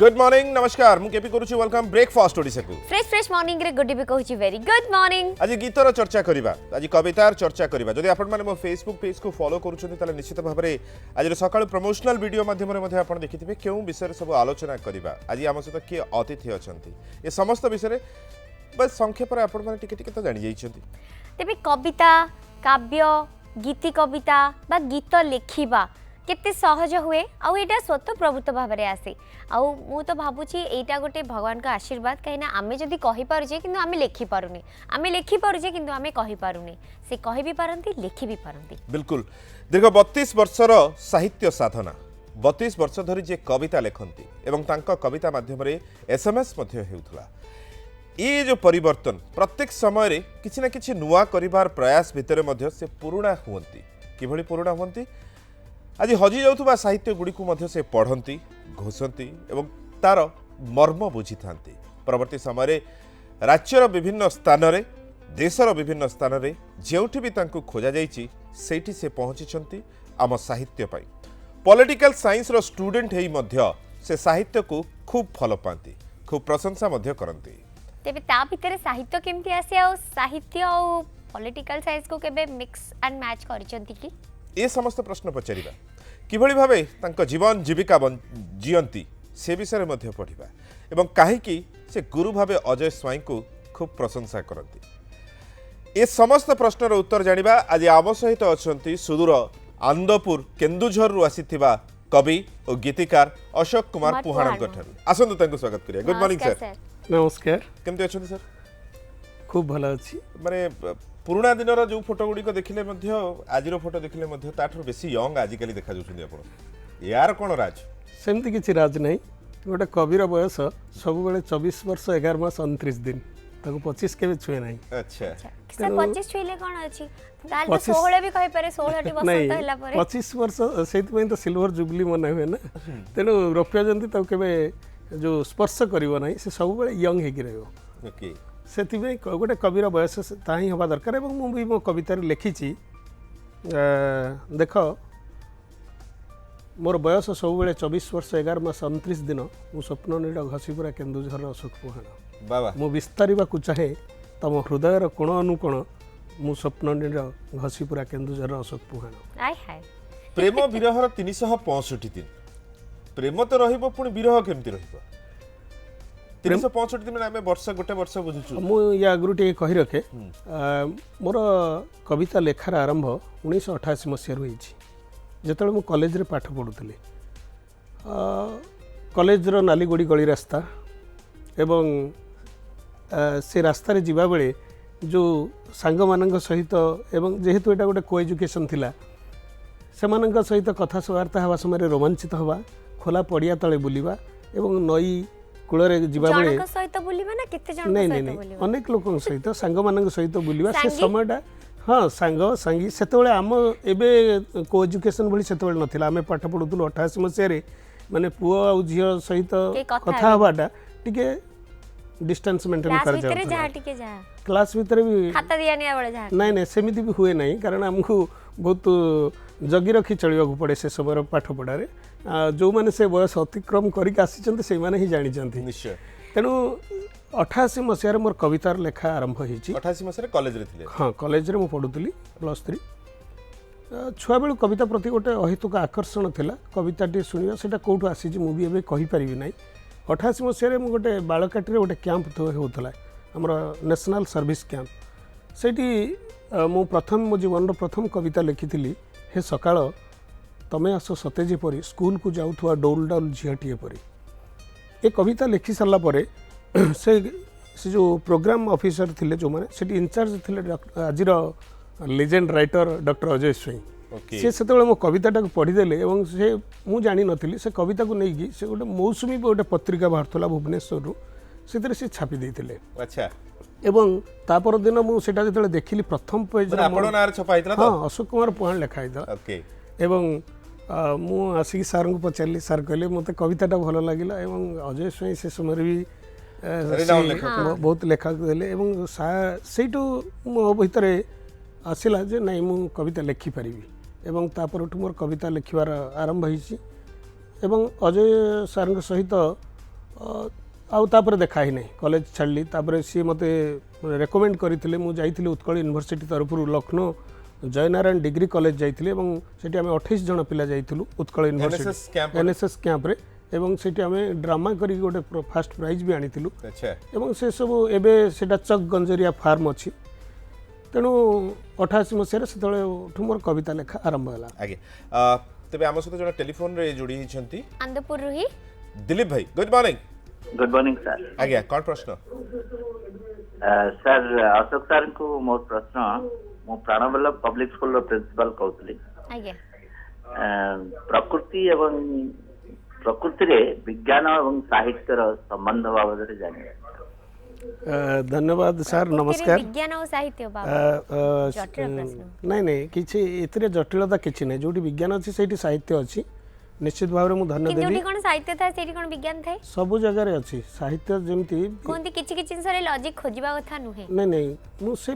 Good morning नमस्कार मु KP करूची वेलकम ब्रेकफास्ट ओडिसा को फ्रेश फ्रेश मॉर्निंग रे गुड बी कहूची वेरी गुड मॉर्निंग। आज गीतर चर्चा करिबा आज कवितार चर्चा करिबा जदि आपण माने मो फेसबुक पेज को फॉलो करूछन ताले निश्चित भाबरे आज सकाळ प्रमोशनल वीडियो माध्यम रे मध्ये आपण देखिथिबे केउ विषय रे सब आलोचना करिबा आज हम सहित के अतिथि अछंती ए समस्त विषय रे बस संक्षेप रे आपण माने टिके टिके तो जानि जाइछंती। तेबे कविता काव्य गीति कविता बा गीत लेखिबा केते सहज हुए आउ एटा स्वतः प्रभुत्व भाव में आसे आउ मु तो भाबुची एटा गोटे भगवान का आशीर्वाद कहीं आमे जदि कहि पारुजे किंतु आमे लेखि पारुनी आमे लेखि पारुजे किंतु आमे कहि पारुनी से कहि भी पारंती लेखि भी पारंती। बिल्कुल दीर्घ 32 वर्षर साहित्य साधना 32 वर्ष धरी जे कविता लेखंती एवं तांका कविता माध्यम रे एसएमएस मध्ये हेउथला ये जो परिवर्तन प्रत्येक समय रे किछि ना किछि नुवा करिवार प्रयास भितरे मध्ये से पुराणा हुंती किभली पुराणा हुंती आज हजि जाउथुबा साहित्य गुडी को मध्ये से पढ़ंती घोषंती एवं तार मर्म बुझी थांती परवर्ती समय रे राज्यर विभिन्न स्थान रे देशर विभिन्न स्थान रे जेउठी भी तांको खोजा जाईची सेठी से पहुंची आम साहित्य पाई पॉलिटिकल साइंस रो स्टूडेंट हेई मध्ये से साहित्य को खूब फॉलो पाती खूब प्रशंसा मध्ये करंती। तेबे ता भितरे साहित्य केमती आसे आ साहित्य आ पॉलिटिकल साइंस को केबे मिक्स एंड मैच करिसंती की ए समस्त प्रश्न पचारिबा किभली भावे तांको जीवन जीविका जीवंती से विषय में पढ़ा एवं कहीं से गुरु भावे अजय स्वाई को खूब प्रशंसा करती ए समस्त प्रश्नर उत्तर जानिबा आज आम सहित अच्छा सुदूर आनंदपुर केन्दुझर रु आसीथिबा कवि और गीतिकार अशोक कुमार पुहाणक ठारू आसंतु तांको स्वागत करिया। Good morning sir. नमस्कार केमती अछंती सर? खूब भल अछि माने पुराना दिनर जो फोटो गुडी को देखिले मध्य आजिरो फोटो देखिले मध्य ताठर बेसी यंग आजिकली देखा जाउछन्ती आपण यार कोन राज सेमती किछि राज नहीं गोटे कविर बयस सब बेले 24 वर्ष 11 मास 29 दिन ताको 25 केबे छुए नहीं। अच्छा सर 25 छुइले कोन अछि ताल तो 16 भी कहि पारे 16 टी वर्ष तो हला परे 25 वर्ष सेति में तो सिल्वर जुबली मना हुए ना तेनु रौप्य जयंती ताको केबे जो स्पर्श करिवो नहीं से सब बेले यंग हेकि रहयो। ओके से गोटे कविर बयस ताही हवा दरकार एवं मु भी मो कवितार लिखिछि देख मोर बयस सब बेले 24 वर्ष 11 मास 29 दिन मु स्वप्न नीड़ घसीपुरा केन्दुझर अशोक पुहाण बाबा मु विस्तारिबा चाहे तम हृदयर कोण अनुकोण मु स्वप्न नीड़ घसीपुरा केन्दुझर अशोक पुहाण। आय हाय प्रेम विरहर 365 दिन प्रेम तो रहिबो पुणी विरह केमती रहिबो 365 दिन आमे वर्ष गोटे वर्ष बुझुछु मु या आगरु टे कहि रखे मोर कविता लेखार आरंभ 1988 मसिया होईछि जेतले मु कॉलेज रे पाठ पढुतली कॉलेज रो नालीगोड़ी गली रास्ता एवं से रास्ता रे जिबा बेले जो सांग मानक सहित एवं जेहेतु एटा गोटे को एजुकेशन थिला से मानक सहित कथा सवार्ता हवा समय रोमांचित हवा खोला पड़िया तले बुलिबा एवं नई कूलरे जिबा बेले जनक सहित बुलिबा ना केते जन नहीं नहीं नहीं अनेक लोकन सहित सांग मानक सहित बुलिबा से समयटा हाँ सांग सांगी सेतबेले आम एबे को एजुकेशन भली सेतबेले नथिला आमे पाठ पढुतुल 88 मसिया रे माने पुओ आ झियो सहित कथा हवाटा टिके डिस्टेंस मेंटेन कर जाउ भीतर जा टिके जा क्लास भीतर भी खाता दिया नहीं बळे जा नहीं नहीं सेमिति भी हुए नहीं कारण हमको बहुत जगी रखी चलिबा को पड़े से समय पाठ पढ़ारे जो माने से बयस अतिक्रम करिक आसी से माने ही जानी जानती निश्चय तेणु 88 मसिया मोर कवितार लेखा आरंभ होईछि 88 मसिया कॉलेज रे थिले हाँ कॉलेज रे मु पढुतली +3 छुआ बेलू कविता प्रति गोटे अहेतुक आकर्षण थिला कविताटी शुणिया सेटा कोठु आसी मु भी एबे कहि परिबि नाही 88 मसिया मु गोटे बालकाटी रे गोटे कैंप तो होतला हमर नेशनल सर्विस कैंप सेठी मु प्रथम मो जीवन प्रथम कविता लिखिथिली हे सकाळ तमे आस सते जेपरी स्कूल को जाउथुआ डोल डोल झियाटीए परी ए कविता लिखि सारला परे से जो प्रोग्राम ऑफिसर थिले जो माने सेठी इंचार्ज थिले आजिर लेजेंड राइटर डॉक्टर अजय स्वाई से सेतेबेले मो कविताटा को पढ़ी देले एवं से मु जानि नथिली से कविता को नेकी से गोटे मौसुमी गोटे पत्रिका बाहरतला भुवनेश्वर रु सेतरे से छापी देथिले। अच्छा एवं तापर दिन मु सेटा जेतले देखिली प्रथम पेज रे आपण नार छपा हितला तो हां अशोक कुमार पुहाण लेखा हितला ओके एवं मु आसी सर को पचारली सर कहले मते कविताटा भलो लागिला एवं अजय स्वाई से समय भी बहुत लेखा देले एवं सेटू मो भितर आसिला जे नहीं मु कविता लिखि परिबी एवं तापर मोर कविता लिखिबार आरंभ होईछि एवं अजय सर सहित आउ तापर देखा ही नहीं कॉलेज छाड़ी तापर सी मते रेकमेंड करते मुझे जाइए उत्कल यूनिवर्सिटी तरफ लखनऊ जयनारायण डिग्री कॉलेज जाइए और सेठी आम 28 जन पिला जाइलु उत्कल यूनिवर्सिटी एनएसएस कैंप रे एवं सेठी आम ड्रामा करी गोटे फर्स्ट प्राइज भी आनीलु एवं से सब एबे सेटा चक गंजरिया फार्म अच्छी तेणु 88 मसीह से मोर कविता लेखा आरंभ है आगे तेबे आम सहित जन टेलीफोन रे जोड़ी हिचंती आनंदपुर रुही दिलीप भाई गुड मॉर्निंग सर आज्ञा कौन प्रश्न सर अशोक सर को मोर प्रश्न मु प्राणवल्लभ पब्लिक स्कूल प्रिंसिपल कहूली आज्ञा प्रकृति एवं प्रकृति रे विज्ञान एवं साहित्य संबंध बाबद जानिए धन्यवाद सर नमस्कार विज्ञान और साहित्य नहीं नहीं किछि एतरे जटिलता किछि नहीं जोटी विज्ञान अछि सेठी साहित्य अछि निश्चित भाव में मु धन्य देबी जोटी कोन साहित्य था सेठी कोन विज्ञान थाए सब जगह रे अछि साहित्य जेमति कोनती किछि किछि सरे लॉजिक खोजिबा कथा नुहे नहीं नहीं मु से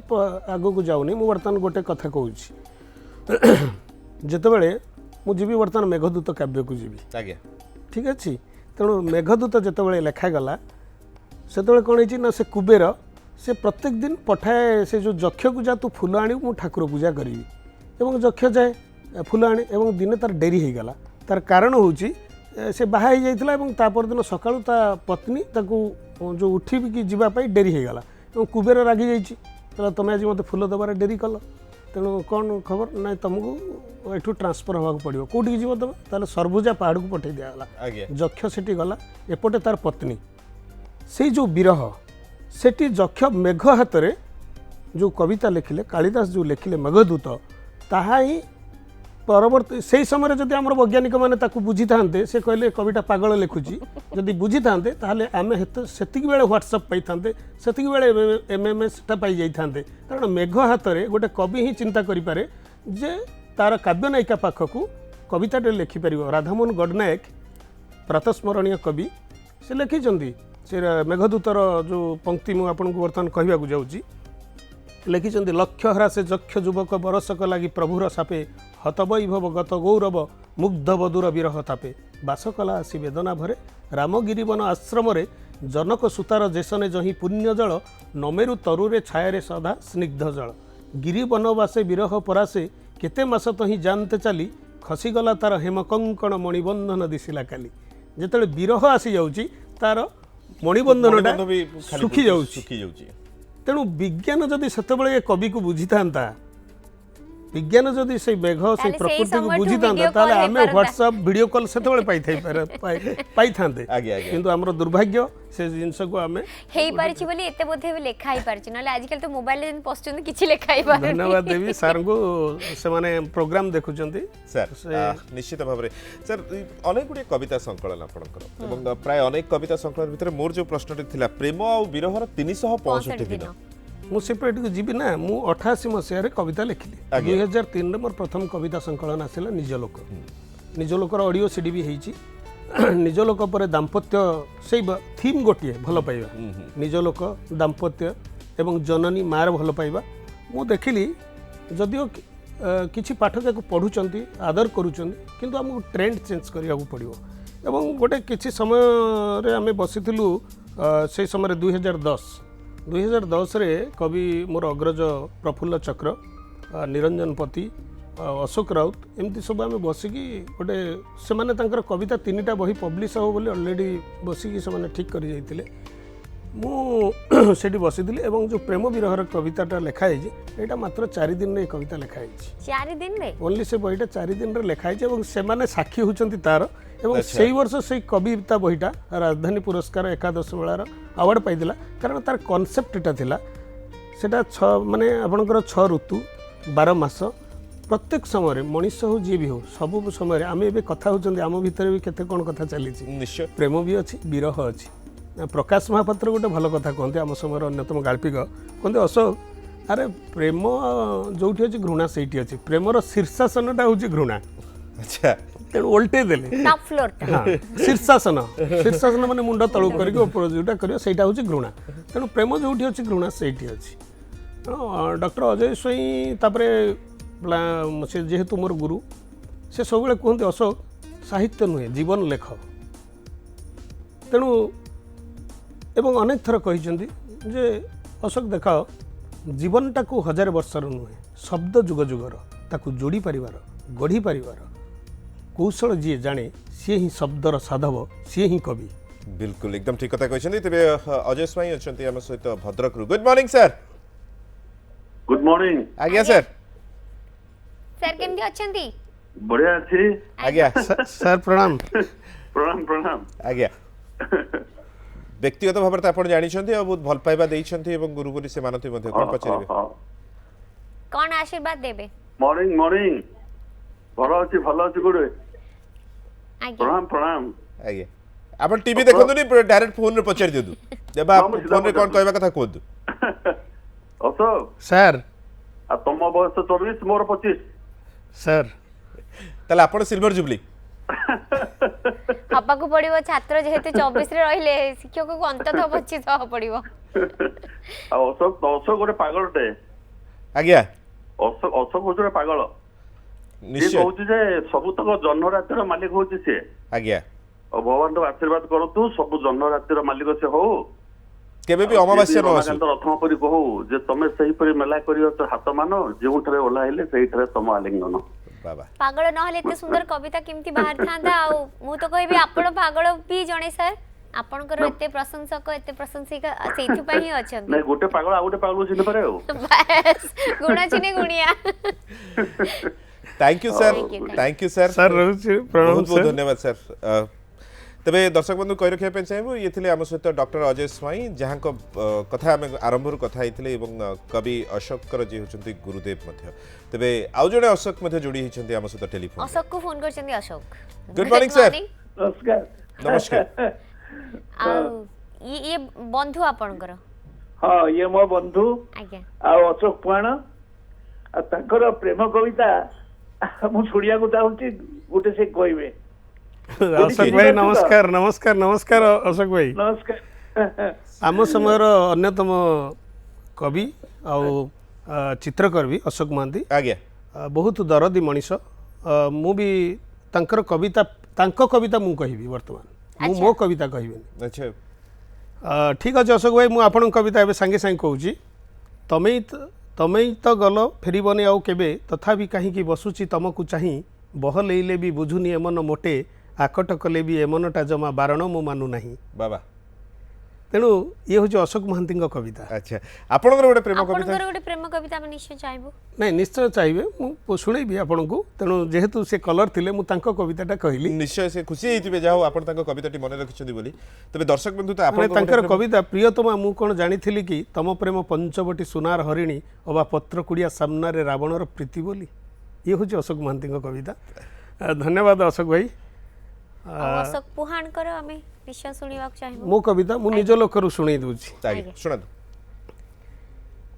आगो को जाउनी मु वर्तमान गोटे कथा कहूछि जेतेबेले मु जीवी वर्तमान मेघदूत काव्य को जीवी आज्ञा ठीक अछि तेणु मेघदूत जेतेबेले लेखा गला सेतेबेले कोन होइछि ना से कुबेर से प्रत्येक दिन पठाए से जो जक्ष को जा तू फूल आनी मु ठाकुर पूजा करी एवं जक्ष जाए फूल आने एवं दिने तार डेरी हो गला तार कारण होउछि से बाहा ही जाइथिला एवं तापर दिन सकाळु ता पत्नी ताकू जो उठी कि जीवा पाई डेरी हो गला एवं कुबेर रागी जाइछि तला तमे आज मते फूल दबारे डेरी कल तेणु कौन खबर ना तुमको एठू ट्रांसफर होगा पड़ो कौटी जीव तुम ताले सरभुजा पहाड़ को पठे दिगला जक्ष सेठी गला एपटे तार पत्नी से जो विरह सेठी जक्ष मेघ हाथ रे जो कविता लिखिले कालिदास जो लिखिले मेघदूत ताहा ही परवर्ती से समय जदि आम वैज्ञानिक मैंने बुझी था से कहले कविता पागल लिखुची जदि बुझी था आम से व्हाट्सअप पाई था से MMS पाई जाई कारण मेघ हाथ में गोटे कवि ही चिंता करें जे तार काव्य नायिका पाखक कविताटे लिखिपर राधामोहन गडनायक प्रातस्मरणीय कवि से लिखिं से मेघदूतर जो पंक्ति मुझे आपको बर्तमान कहवाक जाऊँगी लिखिं लक्ष्य हरा से जक्ष युवक बरसक लगी प्रभुर सापे हतवैभव गत गौरव मुग्ध बधुर विरह तापे बासकला आसी वेदना भरे रामगिरी वन आश्रम जनक सुतार जेसने जही पुण्य जल नमेरु तरुरे छाया सदा स्निग्ध जल गिरी वनवासे विरह परासे केते मास तही जानते चली खसीगला तार हेमकंकण मणिबंधन दिशिला काली जेते विरह आसी जाउची तार मणिबंधनटा सुखी जाउची तेणु विज्ञान जदि सेतबेले कवि को बुझी था विज्ञान जदि से मेघ से प्रकृति को बुझी था आम व्हाट्सअप वीडियो कॉल से पाई था किंतु आमर दुर्भाग्य से जिनस को आम एते बोधे लेखा ही पारछि नले आजकल तो मोबाइल रे पोस्ट किछि लेखा ही पारछि धन्यवाद देवी सर को से माने प्रोग्राम देखुचंती सर निश्चित भाव में सर अनेक गुड़े कविता संकलन आपनकर एवं प्राय अनेक कविता संकलन भितर मोर जो प्रश्न थिला प्रेम और विरहर 365 दिन मुझे को जीवी ना मु 88 मसीह कविता लिखिली 2003 मोर प्रथम कविता संकलन आसला निज लोकर ऑडियो सीडी भी होईची निज लोक पर दाम्पत्य से थीम गोटे भल पाइबा निज लोक दाम्पत्य एवं जननी मार भल पाइबा मु देखिली जदिओ किछि पाठक को पढ़ुचंती आदर करूचंती किंतु हमको ट्रेंड चेंज करिया पड़ो एवं गोटे किछि समय रे आमे बसिथिलु से समय 2010 रे कवि मोर अग्रज प्रफुल्ल चक्र निरंजन पति अशोक राउत एमती सब आम बसिकी गोटे से माने तांकर कविता 3टा बही पब्लिश हो बोली ऑलरेडी बसिकी से ठीक कर जाइतिले मुझे बसी एवं जो प्रेम विरहर कविताटा लिखाई यहाँ मात्र 4 दिन रे कविता लिखाई 4 दिन रे ओनली से बहीटा 4 दिन रे लिखाई एवं से माने साक्षी होचंती तार एवं से वर्ष से कविता बहीटा राजधानी पुरस्कार एकादश बेलार अवार्ड पाइला कारण तार कनसेप्टा थिला सेटा माने आपनकर 6 ऋतु 12 मास प्रत्येक समय मनीष हो जी भी हो सब समय आम ए कथा होचंती आम भितर भी केते कोन कथा चली निश्चय प्रेम भी अच्छी विरह अच्छी प्रकाश महापात्र गोटे भल कथा कहते आम समय अन्यतम गाल्पिक कहते अशोक अरे प्रेम जो अच्छी घृणा से अच्छी प्रेमर शीर्षासनटा हूँ घृणा अच्छा तेणु ओल्टे देले टॉप फ्लोर हाँ शीर्षासन माने मुंड तलू करके ऊपर जोटा करियो सेटा हूँ घृणा तेणु प्रेम जो अच्छी घृणा से अच्छी डॉक्टर अजय स्वई तापरे से जेहेतु मोर गुरु से सब कहते अशोक साहित्य नुहे जीवन लेख तेणु ଏବଂ ଅନେକ ଥର କହିଛନ୍ତି ଯେ ଅଶୋକ ଦେଖ ଜୀବନଟାକୁ 1000 ବର୍ଷର ନୁହେଁ ଶବ୍ଦ ଯୁଗ ଯୁଗର ତାକୁ ଯୋଡ଼ି ପାରିବାର ଗଢ଼ି ପାରିବାର କୌଶଳ ଯିଏ ଜାଣେ ସିଏ ହିଁ ଶବ୍ଦର ସାଧବ ସିଏ ହିଁ କବି। बिल्कुल एकदम ठीक कथा कहते तेरे अजय स्वाई अच्छा आम सहित Bhadrak good morning sir. Good morning. आज्ञा सर। सर केमती अछंती? बढ़िया अच्छी। आज्ञा सर प्रणाम। प्रणाम प्रणाम। आज्ञा व्यक्तिगत भाव में आप जानते बहुत भल पाइबा गुरु बोली से मानती कौन पचारे कौन आशीर्वाद देबे? मॉर्निंग मॉर्निंग भल अच्छी गुड। आज्ञा प्रणाम प्रणाम। आज्ञा आप टीवी देखो नहीं डायरेक्ट फोन रे पचार दियदु जब आप फोन रे कौन कहबा कथा कहदु। अशोक सर आ तुम बयस 24 मोर 25 सर ताले आपण सिल्वर जुबली हपा को पड़िबो छात्र जेहेतु 24 रे रहिले शिक्षक को अंततः 25 हो पड़िबो। आ अशोक गोटे पागलटे। आज्ञा अशोक गोटे पागल निश्चय कहूँ जे सबु तक जन्म रातिर मालिक हूँ सी। आज्ञा और भगवान तो आशीर्वाद करतु सब जन्म रातिर मालिक से हो केबे भी अमावास्या न आसु रथम परी कहू जे तमे सही परी मेला करियो तो हाथ मान जो ठरे ओला हेले सही ठरे तम आलिंगन। बाबा पागल न हले एते सुंदर कविता केमती बाहर थांदा आ मु तो कहबी आपण पागल भी जणे सर आपनकर एते प्रशंसक एते प्रशंसिका सेथि पई ही अछन नहीं गोटे पागल आ गोटे पागल चिन्ह पारे हो बस गुण चिने गुणिया। Thank you sir Thank you, thank you sir sir रहुछि प्रणाम बहुत बहुत सर। धन्यवाद सर। तबे दर्शक बंधु कहि रखिया पे चाहेबो ये थिले आम सहित डॉक्टर अजय स्वाई जहां को कथा आम आरंभ कथा हेतिले एवं कवि अशोक कर जे होचंती गुरुदेव मध्य तबे आउ जणे अशोक मध्य जोड़ी हिचंती आम सहित टेलीफोन। अशोक को फोन करछंती अशोक। Good morning sir. नमस्कार नमस्कार। आ ये बंधु आपनकर? हाँ ये मो बंधु आज्ञा आ अशोक पुराण आ तांकर प्रेम कविता मु शुणिया को चाहूची गोटे से कहबे। अशोक भाई नमस्कार नमस्कार नमस्कार अशोक भाई नमस्कार। आम समयर अन्यतम कवि आ चित्रकर भी अशोक महांती आज्ञा बहुत दरदी मनीष मु भी तांकर कविता मु कहबी वर्तमान मु मो कविता कहबी। अच्छा ठीक अच्छे अशोक भाई मु आपन कविता एबे संगे संगे कहूची तमेई तो गल फेरबनी आउ केबे तथापि कहीं बसुची तुमको चाही बहलेइले भी बुझुनी एमन मोटे आकट कले भी एमनटा जमा बारण मु मानु नाही। बाबा तेणु ये हूँ अशोक महांती कविता। अच्छा आपनकर गोटे प्रेम कविता आपनकर गोटे प्रेम कविता हम निश्चय चाहबो। नहीं निश्चय चाहिए मु शुणेबी आपन को तेणु जेहेतु से कलर थिले मु तांको कविताटा कहली निश्चय से खुशी हेतिबे जाओ आपण तांको कविताटी मन रखिछंती बोली तबे दर्शक बंधु तो माने आपण तांकर कविता प्रियतमा मु कोन जानिथिली कि तम प्रेम पंचवटी सुनार हरिणी अबा पत्र कुड़िया सामना रे रावणर प्रीति बोली ये हूँ अशोक महांती कविता। धन्यवाद अशोक भाई। अशोक पुहाणकर हमें निश्चय सुनिबाक चाहबो। मो कविता मु निज लोकरु शुणै दूची। आज्ञा सुनदु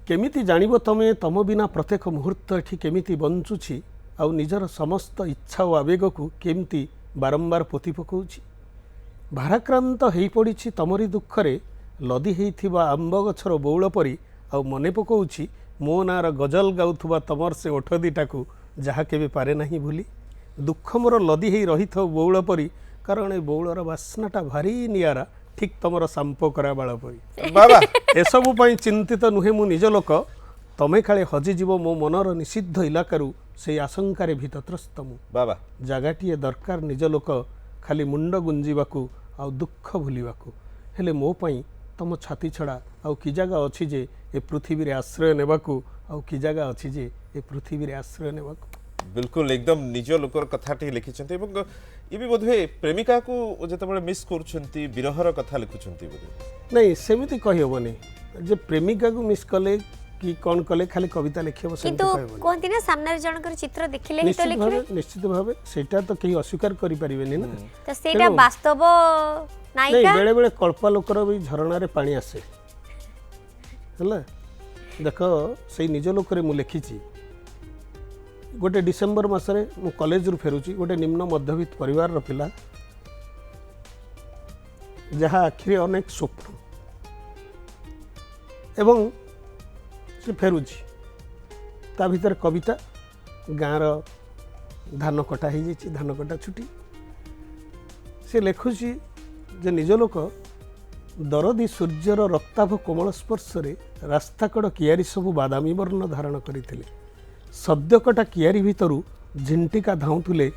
केमिति जानिबो तमे तम बिना प्रत्येक मुहूर्त एठी केमिति बंचुछि आउ निजर समस्त इच्छा और आवेग को केमिति बारंबार पोति पकाउछि भाराक्रांत हेई पड़िछि तमरी दुखरे लदी हेइथिबा आंब गछर बौल परी आउ मने पकाउछि मो नार गजल गाउथुबा तमर से ओठ दिटाकू जहा केबे पारे नाही भूली दुख मोर लदी हेई रहिथो बौल परी कारण ए बौलर बास्नाटा भारी नियारा ठीक तमर सांप करा बाळ परी। बाबा एसबु पई चिंतित नुहे मु निज लोक तमे काले हजिजीव मो मनर निषिद्ध इलाकारु से आशंकार भीतत्रस्त मु बाबा जगाटीए दरकार निज लोक खाली मुंड गुंजीबाकू आ दुख भूलिबाकू हेले मो पई तम छाती छड़ा आउ कि जगह अच्छी जे ए पृथ्वी रे आश्रय नेबाकू आउ कि जगह अच्छी जे ए पृथ्वी रे आश्रय नेबाकू। बिल्कुल एकदम निज लोकर कथाटी लिखिछंती एवं ये भी बोधवे प्रेमिका को जतबे मिस करूछंती विरहर कथा लिखुछंती बोधवे नहीं सेमिति कहि होबनी जे प्रेमिका को मिस कले कि कौन कले खाली कविता लिखिबो सेमिति किंतु कहबनी कोहंती ना सामने जनकर चित्र देखिले ही तो लिखिबे निश्चित भावे सेटा तो केही अस्वीकार करि परिबेनी ना तो सेटा वास्तव नहीं नायिका बेले बेले कल्पालोकर भी झरना रे पानी आसे हला देख से निज लोकरे मु लिखिची गोटे डिसेम्बर मासरे मु कॉलेज रु फेरुची गोटे निम्न मध्यवित्त परिवार रो पिला जहाँ आखिरे अनेक स्वप्न एवं से फेरुची ता भीतर कविता गाँर धान कटा हो धान कटा छुट्टी से लिखुची जे निज लोक ଦରଦୀ ସୂର୍ଯ୍ୟର ରକ୍ତାଭ କୋମଳ ସ୍ପର୍ଶରେ ରାସ୍ତାକଡ଼ କିଆରି ସବୁ ବାଦାମୀ ବର୍ଣ୍ଣ ଧାରଣ କରିଥିଲେ। ସଦ୍ୟକଟା କିଆରି ଭିତରୁ ଝିଣ୍ଟିକା ଧାଉଁଥିଲେ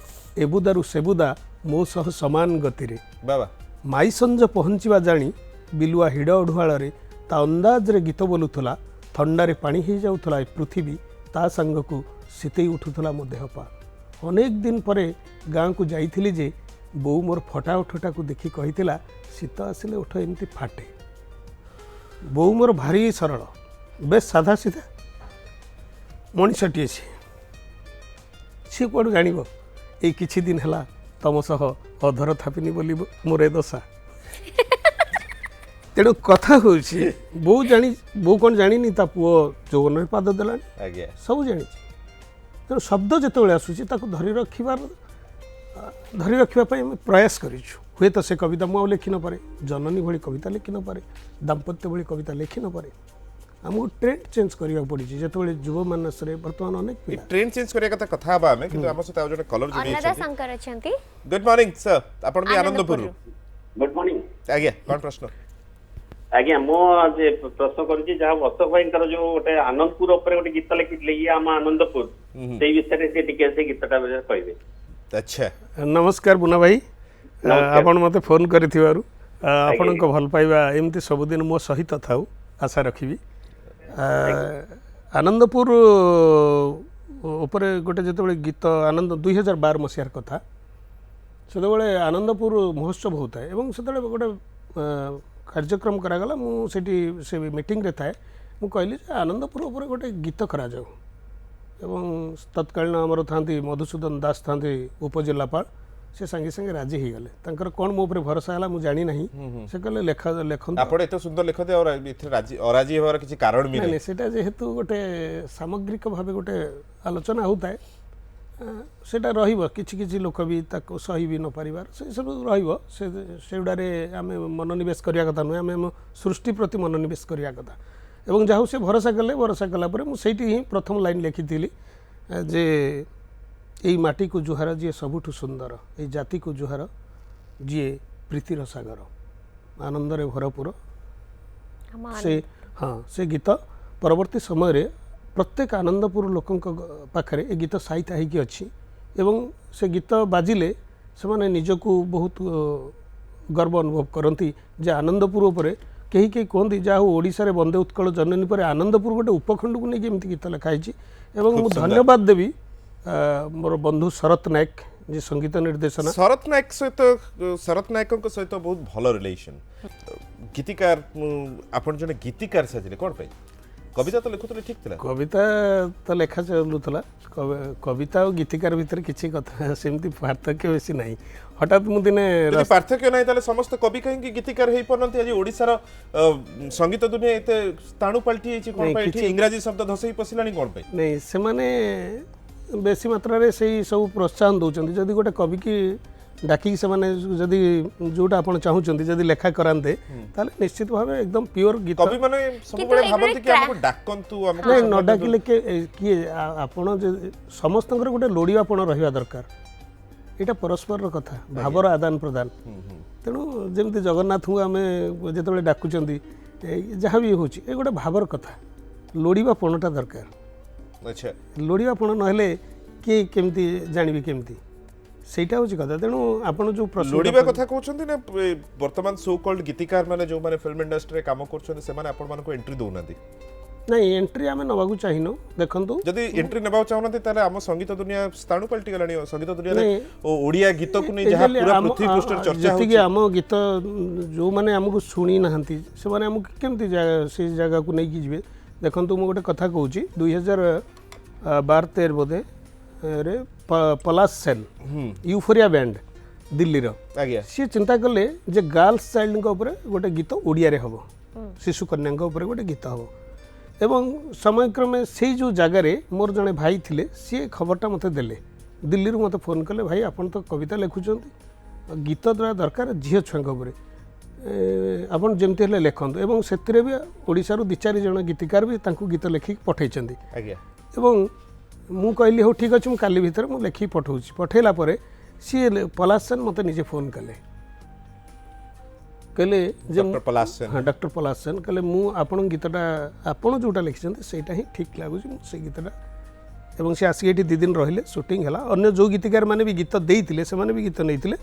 ଏବୁଦାରୁ ସେବୁଦା ମୋ ସହ ସମାନ ଗତିରେ। ବାବା ମାଇ ସଞ୍ଜ ପହଞ୍ଚିବା ଜାଣି ବିଲୁଆ ହିଡ଼ ଅଢୁଆଳରେ ତା ଅନ୍ଦାଜରେ ଗୀତ ବୋଲୁଥିଲା। ଥଣ୍ଡାରେ ପାଣି ହେଇଯାଉଥିଲା ଏ ପୃଥିବୀ, ତା ସାଙ୍ଗକୁ ଶୀତେଇ ଉଠୁଥିଲା ମୋ ଦେହପା। ଅନେକ ଦିନ ପରେ ଗାଁକୁ ଯାଇଥିଲି ଯେ ବୋଉ ମୋର ଫଟା ଓଠଟାକୁ ଦେଖି କହିଥିଲା ଶୀତ ଆସିଲେ ଓଠ ଏମିତି ଫାଟେ। ବୋଉ ମୋର ଭାରି ସରଳ, ବେଶ ସାଧା ସିଧା ମଣିଷଟିଏ ସିଏ କୁଆଡ଼ୁ ଜାଣିବ ଏଇ କିଛି ଦିନ ହେଲା ତମ ସହ ଅଧର ଥାପିନି ବୋଲି ମୋର ଏ ଦଶା। ତେଣୁ କଥା ହେଉଛି ବୋଉ କ'ଣ ଜାଣିନି ତା ପୁଅ ଯୌବନରେ ପାଦ ଦେଲାଣି, ଆଜ୍ଞା ସବୁ ଜାଣିଛି। ତେଣୁ ଶବ୍ଦ ଯେତେବେଳେ ଆସୁଛି ତାକୁ ଧରି ରଖିବା ପାଇଁ ଆମେ ପ୍ରୟାସ କରିଛୁ। ହୁଏତ ସେ କବିତା ମୁଁ ଆଉ ଲେଖି ନପାରେ, ଜନନୀ ଭଳି କବିତା ଲେଖି ନପାରେ, ଦାମ୍ପତ୍ୟ ଭଳି କବିତା ଲେଖି ନପାରେ। ଆମକୁ ଟ୍ରେଣ୍ଡ ଚେଞ୍ଜ କରିବାକୁ ପଡ଼ିଛି। ଯେତେବେଳେ ଯୁବ ମାନସରେ ବର୍ତ୍ତମାନ ଅନେକ ପିଲା ଟ୍ରେଣ୍ଡ ଚେଞ୍ଜ କରିବା କଥା କଥା ହେବା ଆମେ, କିନ୍ତୁ ଆମ ସହିତ ଆଉ ଜଣେ କଲର ଯୋଡ଼ି ଅନ୍ନଦା ଶଙ୍କର ଅଛନ୍ତି। ଗୁଡ୍ ମର୍ଣ୍ଣିଂ ସାର୍, ଆପଣ ବି ଆନନ୍ଦପୁରରୁ। गुड मॉर्निंग ଆଜ୍ଞା କ'ଣ ପ୍ରଶ୍ନ? आज्ञा मो जे प्रश्न करूची जहाँ अशोक भाई जो गोटे आनंदपुर उपरे गोटे गीत लिखिले ये आम आनंदपुर से विषय से टिके से गीतटा कहबे। अच्छा नमस्कार बुना भाई, आपण मते फोन करिथिबारु आपणक भल पाइबा एमती सबुदिन मो सहित थाउ आशा रखिबी। आनंदपुर उपरे गोटे जेतेबेले गीत आनंद 2012 मसीहार कथा, सेतेबेले आनंदपुर महोत्सव होता है एवं सेतेबेले गोटे कार्यक्रम करागला। मु सेठी से मीटिंग रे थाए, मु कहली जे आनंदपुर उपरे गोटे गीत करा जाऊ एवं तत्कालीन आमर थांती मधुसूदन दास थांती उपजिल्लापाल, से संगे संगे राजी हो गले। तांकर कोन मो ऊपर भरोसा हला मु जानी नहीं, से कहले लेखन आपण एतो सुंदर लेखते और इथे अराजी होवार किछि कारण भी नहीं। सेटा जेहेतु गोटे सामग्रिक भावे गोटे आलोचना होता है, सेटा रहिबो किछि किछि लोक भी ताको सही भी न परिवार से सब रहिबो। सेउडारे आमे मनोनिवेश करिया कथा नुहे, आमे सृष्टि प्रति मनोनिवेश करिया कथा। एवं जाहु से भरोसा कला परे मु सेठी ही प्रथम लाइन लिखिथिली जे एई माटी को जुहार जी सबुठु सुंदर, एई जाति को जुहार जी प्रीतिर सागर, आनंद रे भरपूर। से हाँ से गीत परवर्ती समय रे प्रत्येक आनंदपुर लोकों पाखरे ए गीत साहित्य होगी अच्छी एवं से गीत बाजिले से माने निजको बहुत गर्व अनुभव करती जे आनंदपुर उपरे कहीं कहीं कहती जहाँ ओडिशा रे वंदे उत्कल जननी पर आनंदपुर गोटे उपखंड को लेकिन एमती गीत लिखाई। एवं मु धन्यवाद देवी मोर बंधु शरत नायक जे संगीत निर्देशना। शरत नायक सहित शरत नायक सहित बहुत भल रिलेशन। गीतिकार आपण जने गीतिकार साजिले कोन पे कविता तो लिखुतले ठीक थिला? कविता तो लेखा चलुला, कविता और गीतिकार भितर किसी कथा सेमती पार्थक्य बेसी नहीं। हठात मु दिने पार्थक्य नहीं ताले समस्त कवि कहीं गीतिकार हेई पनंती। आज ओडिसा रो संगीत दुनिया एते ताणु पलटी हेची कोन पे इंग्रजी शब्द धसई पसिलानी कोन पे? नहीं से माने बेसी मात्रा रे सेही सब प्रोत्साहन दउचंती। जदी गोटे कवि की डाकी से माने जदी जोटा आपण चाहुचंती जदी लेखा करांते ताले निश्चित भावे एकदम प्योर गीत। कवि माने सब बळे भाबंती कि हमको डाकंतु हमको नहीं न डाकिले कि आपण समस्तंकर गोटे लोड़ीवापण रहिबा दरकार। एटा परस्पर कथा, भावर आदान प्रदान। तेणु जमती जगन्नाथ को आम जो डाकुंट जहाँ भी हूँ ये गोटे भावर कथा, लोड़ीवापणटा दरकार। अच्छा लोड़ीवापण नहेले किए केमती जानवी केमती सेटा हूँ कथा। तेणु आपड़ जो लोड़ीबा कथा कहउछन्ती ना वर्तमान सो कॉल्ड गीतिकार माने जो माने फिल्म इंडस्ट्री रे काम करछन्ती से माने आपण मानको एंट्री दोउनांती? नहीं एंट्री आम नवाकू चाहिनो। देखंतु जदि एंट्री नेबा चाहनांती ताले हम संगीत दुनिया स्थाणु पलटी गलानी। संगीत दुनिया रे ओ ओडिया गीत को नै जहा पूरा पृथ्वी पृष्ठ चर्चा होची कि हम गीत जो माने हमकु सुनी नहंती से माने हमकु केमती से जगह को नै कि जिवे। देखंतु मु गोटे कथा कहूची 2012-13 बोधे रे पलाश सेन यूफोरिया बैंड दिल्ली रो आज्ञा सी चिंता कले जे गर्ल्स चाइल्ड को ऊपर गोटे गीत ओडिया रे हबो, शिशु कन्या को ऊपर गोटे गीत हबो। एवं समयक्रमे से जो जगार मोर जड़े भाई थिले सी खबरटा मते देले, दिल्ली रू मते फोन कले भाई आपन तो कविता लिखुचंती गीत द्वारा दरकार झील छुआ उपर आपन जमती हेले लिखंतु। एवं सेतिरे भी ओडिसा रू 2-4 जण गीतिकार भी तांकु गीत लिखिक पठैचंती। आज्ञा एवं मु कहली हो ठीक अच्छे काली भितर मु लिखिक पठाऊँ। पठेला परे सी पलाश सेन मते निजे फोन कले कहले जे डॉक्टर पलाश सेन हाँ डॉक्टर पलाश सेन कहले मु आपण गीतटा आपण जोटा लिखिछन्ते सेटा ही ठीक लागुଛି मु से गीतटा एवं से आसिक 2 दिन रहिले शूटिंग हला अन्य जो गीतकार माने भी गीत देइतिले से माने भी गीत नैतिले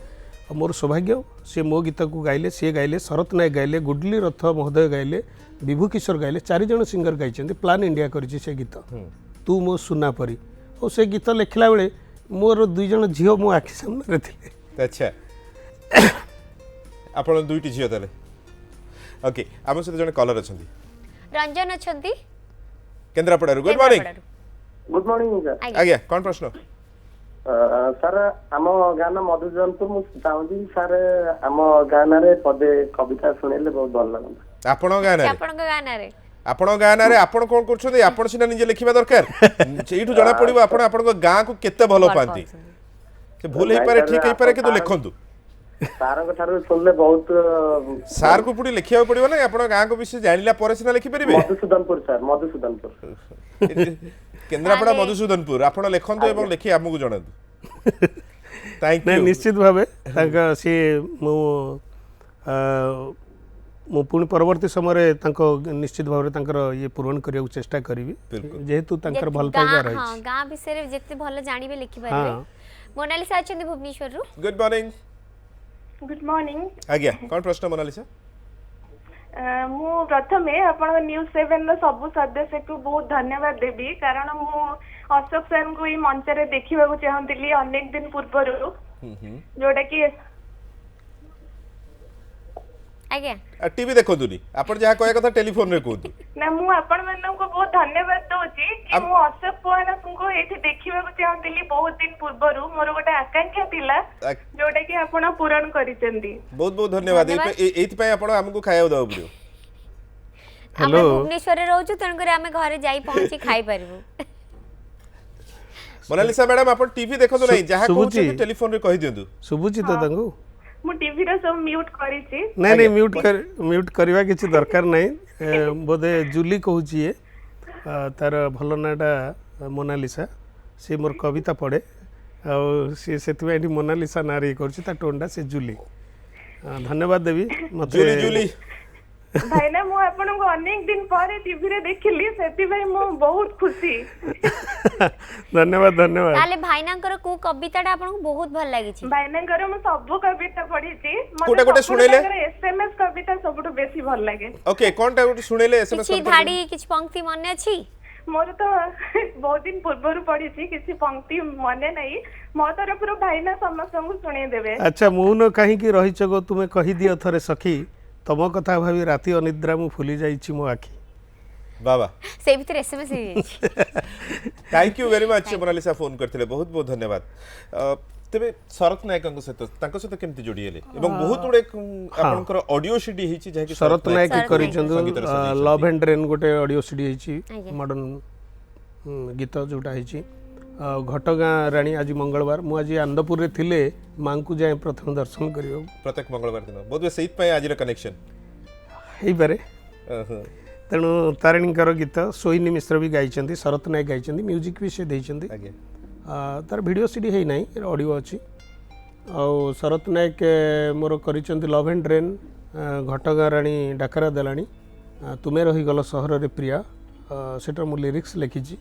मोर सौभाग्य से मो गीत को गाइले सी गाइले शरत नायक गाइले गुडली रथ महोदय गाइले विभू किशोर गाइले 4 जण सिंगर गाइछन्ते प्लान इंडिया करिछि से गीत तू मो सुना परी और से गीत लिखला बेले मोर 2 जण झियो मो आखि सामने थिले अच्छा आपण दुईटी झियो तले ओके आम सहित जने कॉलर अछंती रंजन अछंती Kendrapara good morning good morning sir आज्ञा कौन प्रश्न सर आम गाँ ना मधुजनपुर मुझे चाहूँगी सर आम गाँ ना पदे कविता शुणेले बहुत भल लगता आपण गाना रे आपणक गाना रे आपण गाना रे आपण कोन करछथि आपण सिना निजे लिखिबा दरकार सेइठु जणा पड़िबो आपण आपण गाँ को केते भलो पांती से भूल हे पारे ठीक हे पारे कि तो लिखंतु सार को ठारो सुनले बहुत सार को पुडी लिखिया पड़िबो ना आपण गाँ को विषय जानिला परे सिना लिखि परिबे मधुसूदनपुर सर मधुसूदनपुर केन्द्रापड़ा मधुसूदनपुर आपण लिखंतु एवं लिखि हमकु जणातु थैंक नहीं यू निश्चित भावे तांका सी मो मु पुणी परवर्ती समय निश्चित भाव तांकर ये पूरण करने चेष्टा करी जेहेतु तांकर भल पाइबा रही हां गां विषय रे जत्ते भल जानिबे लिखि पारिबे मोनालिसा अछंती भुवनेश्वर रु गुड मॉर्निंग गुड मॉर्निंग आज्ञा कौन प्रश्न मोनालिसा मु प्रथमे आपण न्यूज 7 रो सब सदस्य को बहुत धन्यवाद देबी कारण मु अशोक सर को ई मंच रे देखिबा को चाहंतिली अनेक दिन पूर्व जोटा कि आज्ञा टीवी देखंतुनी आपण जहा कहया कथा टेलीफोन रे कहतु ना मु आपण मानन को बहुत धन्यवाद दोची कि मु अशोक पवार को एठी देखिबा को चाहंतिली बहुत दिन पूर्व मोर गोटे आकांक्षा थिला जोटा कि आपण पूरण करिसेंदी बहुत बहुत धन्यवाद एथि पय आपण हमकु खाया दउ पड़ियो हेलो भुवनेश्वर रे रहउछु तन करे हमें घरे जाई पहुंची खाई परबो मोनालिसा मैडम आपण टीवी देखंतु नै जहा कहउछु टेलीफोन रे कहि दियंतु सुबुची तो तांगु मु टीवी रो सब म्यूट करिछि नहीं नहीं म्यूट करवा किछि दरकार नहीं बोधे जूली कहूची ये तार भल नाटा मोनालिसा से मोर कविता पढ़े से मोनालिसा ना रे करछि ता टोंडा से जूली धन्यवाद देवी मते जूली भाई ना मु आपन को अनेक दिन पर टीवी रे देखिली सेति भाई मु बहुत खुशी धन्यवाद धन्यवाद ताले भाईनांकर को कविताटा आपन को बहुत भल लागि छि भाईनांकर मु सब कविता पढी छि कोटा कोटा सुनेले एसएमएस कविता सबटु बेसी भल लागे ओके कोनटा कोटा सुनेले एसएमएस किछि धाडी किछि पंक्ति मन अछि मोर तो बहुत दिन पूर्व पढ़ी छी किसी पंक्ति मने नहीं मो तरफ भाईना समस्त को सुने देबे अच्छा मौन कहीं की रही गो तुमे कहि दियो थरे सखी तम कथा भाभी राति अनिद्रा मु फुली जाइछि मो आखी बाबा से भीतर एसएमएस हे जाइछि thank you very much Monalisa phone करथिले बहुत बहुत धन्यवाद तबे शरत नायक सहित केमती जोड़ी हेले एवं बहुत गुडे आपनकर ऑडियो सीडी हिची जे कि शरत नायक करिचंदु लव एंड रेन गोटे ऑडियो सीडी हिची मॉडर्न गीत जोटा हिची घटगाँ राणी आज मंगलवार मु आज आनंदपुर रे थिले मां को जाय प्रथम दर्शन करियो प्रत्येक मंगलवार दिन बहुत सहित पय आज कनेक्शन हेई बारे तेणु तारिणीकर गीत सोहिनी मिश्र भी गाइचंदी शरत नायक गाइचंदी म्यूजिक भी से देइचंदी तार वीडियो सीडी है नहीं ऑडियो अच्छी आउ शरत नायक मोर करिचंदी लव एंड रेन घटगाँ राणी डाकरा देलाणी तुमे रहीगल सहर रे प्रिया सेटर मु लिरिक्स लिखिची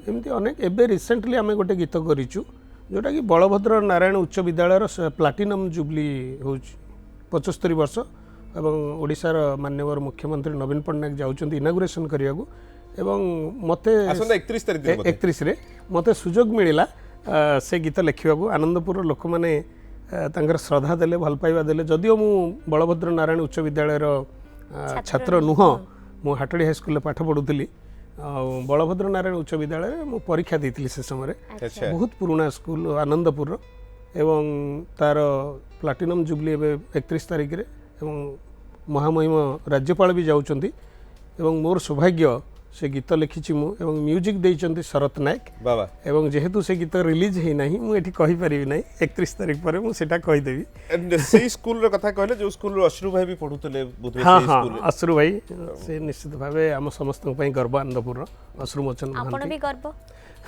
एमती अनेक एबे रिसेंटली आम गोटे गीत करिचु जोटा कि बलभद्र नारायण उच्च विद्यालय प्लाटिनम जुबली हो 75 वर्ष एवं ओडिशार माननीय मुख्यमंत्री नवीन पट्टनायक जाउचंती इनागुरेशन करियागु एवं मते 31 रे मते सुजोग मिलिला से गीत लिखिबागु आनंदपुर लोक माने तांकर श्रद्धा देले भल पाइबा देले जदिओ मु बलभद्र नारायण उच्च विद्यालय छात्र नुह मु हाटड़ी हाई स्कूल पाठ पढ़ुली बलभद्र नारायण उच्च विद्यालय मु परीक्षा देइतिली से समय बहुत पुराना स्कूल आनंदपुर एवं तार प्लाटिनम जुबली एवं 31 तारिख रे एवं महामहिम राज्यपाल भी जाउचंती एवं मोर सौभाग्य से गीत लिखिची मु एवं म्यूजिक देइचंती शरत नायक बाबा एवं जेहेतु से गीत रिलीज हे नाही मु एठी कहि परिबि नाही 31 तारिख पर मु सेटा कहि देबी एंड से स्कूल रो कथा कहले जो स्कूल रो अश्रु भाई भी पढुतले बुध हाँ हाँ अश्रु भाई से निश्चित भावे आम समस्त गर्व आनंदपुर अश्रुमोचन आपण महांती भी गर्व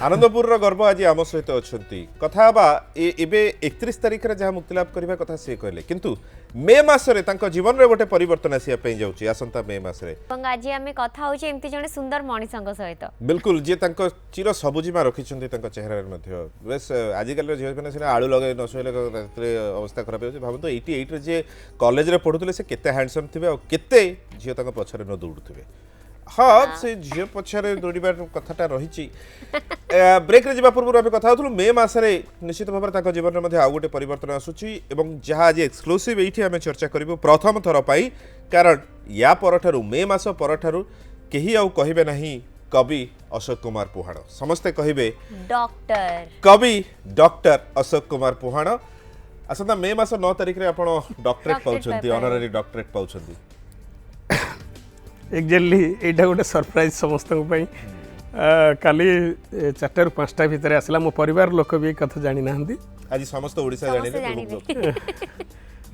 आनंदपुर गर्व आज आम सहित अच्छा कथा एबे 31 तारिख रे जहाँ मुक्तिलाभ करने कथा सी कहले किंतु मे मासरे तांको जीवन रे गोटे परिवर्तन आसिया जाउची आसंता मे मासरे आज आम कथा होचे एमती जने सुंदर मणिसंग सहित बिल्कुल जे तांको चिर सबुजिमा रखिछन्ती तांको चेहरा रे मध्ये बेस आजिकल झियो माने सिना आळू लगे न सोइले रात्रे अवस्था खराब होचे भाबंतो 88 रे जे कॉलेज रे पढुतले से केते हैंडसम थिबे और केते झियो तांको पछरे न दौड़ुथिबे हाँ से झील पछारे दौड़ार कथाटा रही ब्रेक रे पूर्व आम कथा होलु मे मासरे निश्चित भाव में जीवन में आउ गोटे परिवर्तन आसूची जहाँ आज एक्सक्लूसिव ये आम चर्चा करूँ प्रथम थर पाई कारण या परठारु मे मास परठारु केही आउ कहिबे नहीं कवि अशोक कुमार पुहाण समस्ते कहिबे डॉक्टर कवि डॉक्टर अशोक कुमार पुहाण आसंता मे मास 9 तारिख रे आपण डॉक्टरेट पाउछंती ऑनररी डॉक्टरेट पाउछंती एक्जाक्टली एटा गोटे सरप्राइज समस्त काली 4 ରୁ 5ଟା भितर आसला मो परिवार लोक भी कथा जानी ना आज समस्त ओडिशा जानिले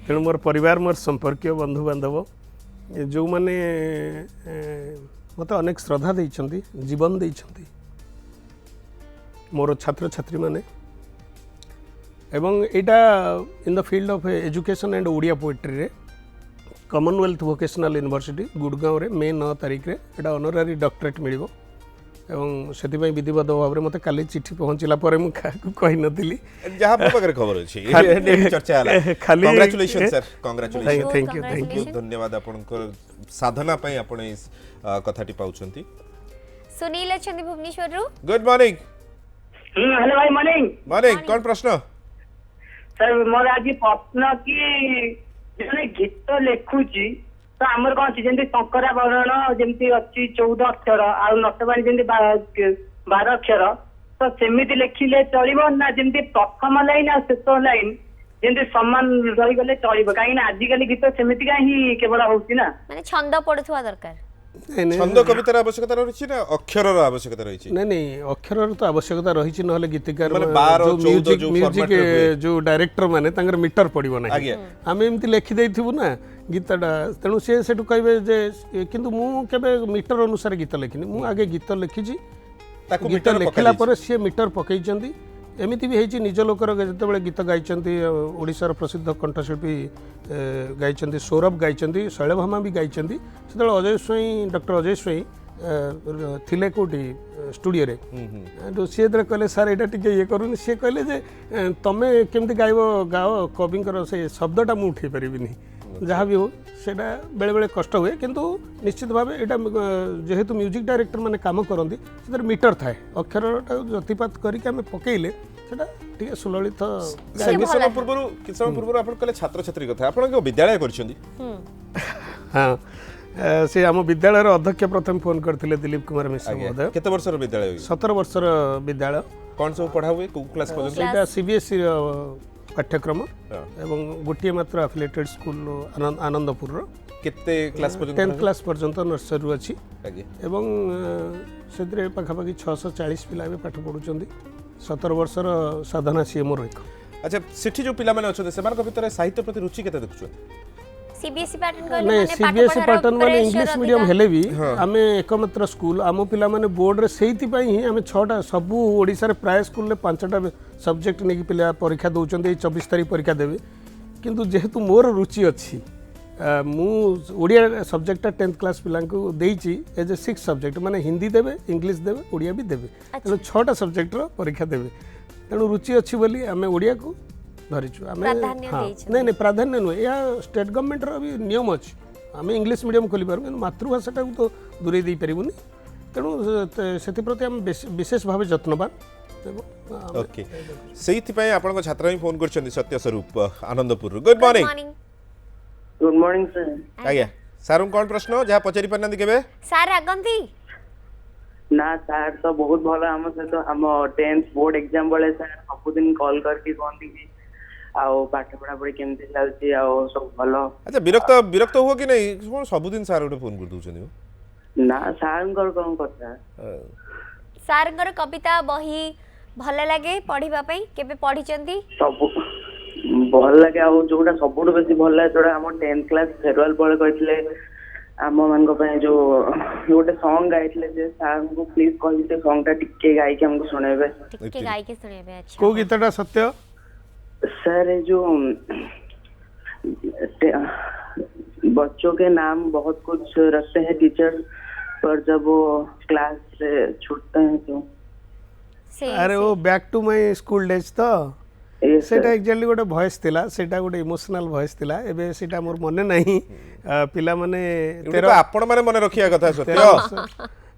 तेणु मोर परिवार मोर संपर्क बंधु बांधव जो माने मत अनेक श्रद्धा देइछंती जीवन देइछंती मोर छात्र छात्री माने एवं एटा in the field of education and Odia poetry रे कॉमनवेल्थ वोकेशनल यूनिवर्सिटी गुड़गांव रे मे 9 तारिख रे एटा ऑनररी डॉक्टरेट मिलिबो एवं सेतिबाई विधिवत भाव मते काली चिठी पहुंचला परे मु कहि नथिली जहां पकरे खबर अछि चर्चा हला congratulation sir congratulation thank you धन्यवाद आपनकर साधना पई आपण इस कथाटी पाउछंती सुनील अछंती भुवनेश्वर रु गुड मॉर्निंग हेलो भाई मॉर्निंग मॉर्निंग कौन प्रश्न सर मोर आज प्रश्न की जने गीत लेखुची तो आमर कौन जमी शंकरा वर्ण जमी अच्छी 14 अक्षर आउ नटवाणी जमी 12 अक्षर तो सेमिति लेखिले चलिबो ना जमी प्रथम लाइन आ शेष लाइन जमी समान रही गले चलिबो काहे ना आजिकल गीत सेमिति काहे केवल होउची ना माने छंद पडुथवा दरकार छंद कवितार आवश्यकता रही ना अक्षरर आवश्यकता रही नहीं अक्षरर तो आवश्यकता रही ना गीतिकार म्यूजिक जो डायरेक्टर माने तांगर मीटर पड़ो ना आम एमती लेखि देथिबु ना गीतटा तेणु से कहे जे किंतु मु केबे मीटर अनुसार गीत लेखिनी मु आगे गीत लिखिची गीत लेखिला पर सी मीटर पकईचंती एमती भी होती निज लोकर जिते गीत गाई ओडिशार प्रसिद्ध कंठशिल्पी गाई सौरभ गाई शैलभामा भी गाई से अजय स्वई डॉक्टर अजय स्वई थिले कोटी स्टूडियो रे सी कहले सर यहाँ टे ये करूनी सी कहले जे तमे केमती गाइब गाओ कविंकर से शब्दटा मुझे उठे पारि जहाँ भी हो सेटा बेले बेले कष्ट हुए किंतु निश्चित भाव यहाँ जेहेतु म्यूजिक डायरेक्टर माने काम करती से मीटर थाए अक्षरटा जतिपात करके आम पकईले से सुललित किस समय पूर्व आप कहले छात्र छात्री कथा आप विद्यालय कर हाँ से आम विद्यालय अध्यक्ष प्रथम फोन करते दिलीप कुमार मिश्र महोदय केते वर्षर विद्यालय 17 वर्षर विद्यालय कौन सब पढ़ा हुए को क्लास पर्यंत सीबीएसई पाठ्यक्रम एवं गोटे मात्र एफिलिएटेड स्कूल आनंदपुर केते क्लास पर्यंत 10th क्लास पर्यंत नर्सरी अच्छी एवं से पाखापाखि 640 पिला पाठ पढ़ुं 17 वर्षर साधना सी मोर एक अच्छा सेठी जो पिला माने अछन सेमान को भीतर साहित्य प्रति रुचि केते देखुछ सीबीएसई पैटर्न कहले माने सीबीएसई पैटर्न माने इंग्लिश मीडियम हेले भी आमे एकमात्र स्कूल आम पिला माने बोर्ड रे सेहिति पई ही आमे 6टा सबु ओडिसा रे प्राय स्कूल रे 5टा सब्जेक्ट नै कि पिला परीक्षा दउचंदे 24 तारिख परीक्षा देबे किंतु जेहेतु मोर रुचि अछि मु ओडिया सब्जेक्ट 10th क्लास पिला को देइची एज ए 6 सब्जेक्ट माने हिंदी देबे इंग्लिश देबे ओडिया भी देबे तेणु 6टा सब्जेक्ट रो परीक्षा देबे तेणु रुचि अछि बोली आमे ओडिया को धरिछु आमे नहीं प्राधान्य नुहे या स्टेट गवर्नमेंट रो भी नियम अछि आमे इंग्लिश मीडियम खोली पारु मातृभाषाटा तो दूरे दे परिबुनी तेणु सेति प्रति हम विशेष भाव जत्नवान ओके सेति पय आपन को छात्र ही फोन करछन सत्य स्वरूप आनंदपुर गुड मॉर्निंग सर आज्ञा सर कौन प्रश्न जहाँ पचारि पारना केबे सर आगंती ना सर तो बहुत भलो हम से तो हम 10th बोर्ड एग्जाम वाले सर सब दिन कॉल करके कहती कि आउ पाठ पढ़ा पढ़ी केमती चलती आउ सब भलो अच्छा विरक्त हो कि नहीं कोन सब दिन सर उठे फोन कर दउछन ना सर कोन करता सर कविता बही भल लगे पढ़िबा पई केबे पढ़िचंती सब भल लगे आउ जोटा सबुठ बेसी भल लागे जोटा हम 10th क्लास फेयरवेल पळे कहथिले ଆମ ମାନଙ୍କ ପାଇଁ ଯୋଉ ଗୋଟେ ସଙ୍ଗ ଗାଇଥିଲେ ଯେ ସାର୍ଙ୍କୁ ପ୍ଲିଜ କହିବି ସେ ସଙ୍ଗ ଟା ଟିକେ ଗାଇକି ଆମକୁ ଶୁଣେଇବେ। ଟିକେ ଗାଇके सुनेबे। अच्छा କୋଉ ଗୀତଟା ସତ୍ୟ? सर ये जो बच्चों के नाम बहुत कुछ रखते हैं टीचर, पर जब वो क्लास से छूटते हैं तो से अरे वो back to my school days तो ये सेटा एक्चुअली गोटे भॉइस थिला, सेटा गोटे इमोशनल भॉइस थिला। एबे सेटा मोर मने नहीं, पिला माने तेरा आपण माने मने रखिया कथा सत्य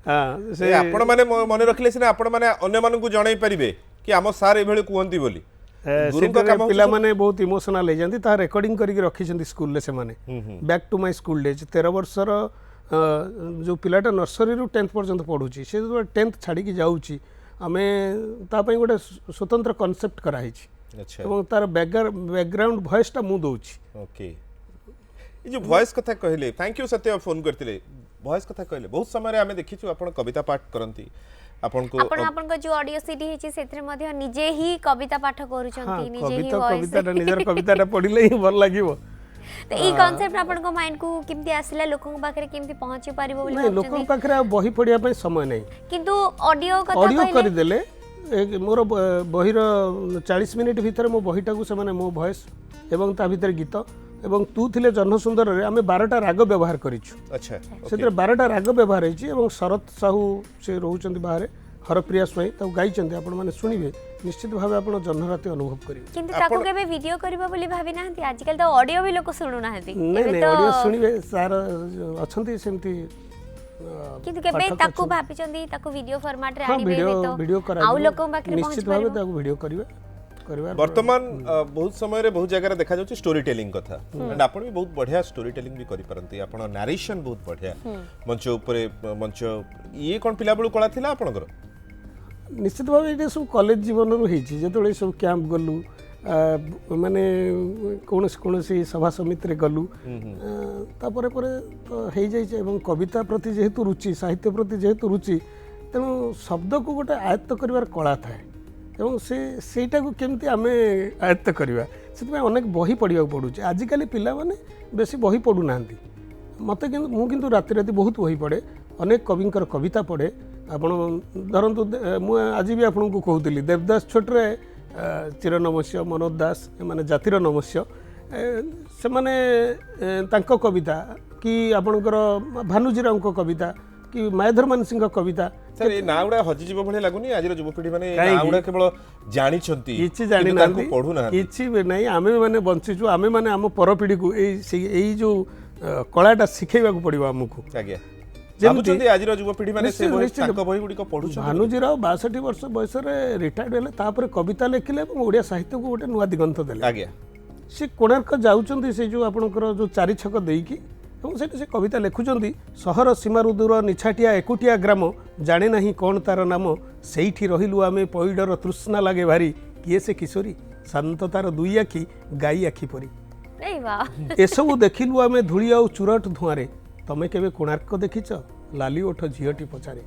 हां से आपण माने मने रखले सिना आपण माने अन्य मानन को जणाई परिबे कि हम सार एभଳି कुहंती बोली गुरु का काम पिला माने बहुत इमोशनल हे जंती ता रेकॉर्डिंग करके रखी जंती स्कूल ले से माने back to my school days 13 वर्षर जो पिलाटा नर्सरी रु 10th पर्यंत पढुची से जो 10th छाड़ी की जाउची आमे ता पई गोटे स्वतंत्र कांसेप्ट कराई छी। अच्छा এবং তার ব্যাকগ্রাউন্ড ভয়েসটা মু দউছি। ओके ये जो वॉइस कथा कहले थैंक यू सत्य फोन करथिले वॉइस कथा कहले बहुत समय रे हमें देखिछु आपण कविता पाठ करंती आपण को आपण को जो ऑडियो सीडी हेची सेथरे मध्ये निजे ही कविता पाठ करूछंती निजे ही कविता वॉइस कविताटा निजर कविताटा पढिले ही भल लागिवो। तो ई कांसेप्ट आपण को माइंड को किमती आसिला लोकन पाखरे किमती पहुंची पारिबो बोली नहीं लोकन पाखरे बही पढिया पई समय नहीं, किंतु ऑडियो कथा ऑडियो कहले कर देले मोर बहिर 40 मिनिट भीतर मो बहिटा को से माने मो वॉइस एवं ता भीतर गीत एवं तू थिले जन्म सुंदर रे आमे 12टा राग व्यवहार करिछु। अच्छा सेतरे 12टा राग व्यवहार हेची एवं शरत साहू से रहउचंती बाहरे हरप्रिया स्वयं ता गाइचंती आपण माने सुनिबे निश्चित भाबे आपण जन्मराति अनुभव करिवे। किंतु ताको केबे वीडियो करबा बोली भाबी नाहंती आजकल तो ऑडियो भी लोक सुनु नाहंती नहीं नहीं ऑडियो सुनिबे सार अछंती सेमती किंतु केबे ताको भाबिचंती ताको वीडियो फॉर्मेट रे हाँ आनिबे वीडियो तो वीडियो करा आउ लोकन पाखरे पहुंच निश्चित भाबे पारिबो ताको वीडियो करिवे करबा। वर्तमान बहुत समय रे बहुत जगह रे देखा जाउची स्टोरी टेलिंग कथा एंड आपण भी बहुत बढ़िया स्टोरी टेलिंग भी करि परंती आपण नरेशन बहुत बढ़िया मंच ऊपर मंच ये कोन पिला बळु कला थिला आपनकर निश्चित भाव ये सब कॉलेज जीवन रू हेची जेतोळे सब कैंप गलु माने कोनोसी सभा समिति रे गलु तापरे परे तो हे जाई छै एवं कविता प्रति जेहेतु रुचि साहित्य प्रति जेहेतु रुचि तेणु शब्द को गोटे आयत्त करिवार कला थाए एवं सेटा को केमती आमे आयत्त करिवा सेतमे अनेक बही पढिया पडुची। आजिकल पिला माने बेसी बही पडु नांती मते किंतु मु किंतु राति राति बहुत बही पढ़े अनेक कविंकर कविता पढ़े आपण धरतु मु आज भी आपन को कहूली देवदास छोटरे चिरनमस्य मनोज दास माने जातिर नमस्य से माने तांको कविता कि आपणकर भानुजीराव को कविता कि मायाधर मानसिंह कविता सर ए नाउडा हजि जीव भले लागुनी आज रो युवपीढ़ी माने नाउडा केवल जानि छंती किछि जानि नांती पढु ना किछि नहीं आमे माने बंचिछु आमे माने हम पर पीढ़ी को एई जो कलाटा सिखेबा को पड़िबो हमकु आज्ञा जेमति आज रो युवपीढ़ी माने से तांको बही गुडी को पढु छथि। भानुजीराव 62 वर्ष बयस रे रिटायर्ड हेले तापर कविता लेखिले और ओडिया साहित्य को गोटे नुआ दिगंत देले आज्ञा से कोणार्क जाउचंती से जो आपनकर जो चारि छक देईकी एवं से कविता लिखुचंती सहर सीमारु दूर निछाटिया एकुटिया ग्राम जाने नहीं कौन तार नाम सेठी रहिलु आमे पैडर तृष्णा लागे भारी किए से किशोरी शांत तार दुई आखि गाई आखि परी नहीं वाह एसबू देखिलु आमे धूली आउ चुरट धुआरे तमे केबे कोणार्क देखिच लाली ओठ झीटी पचारे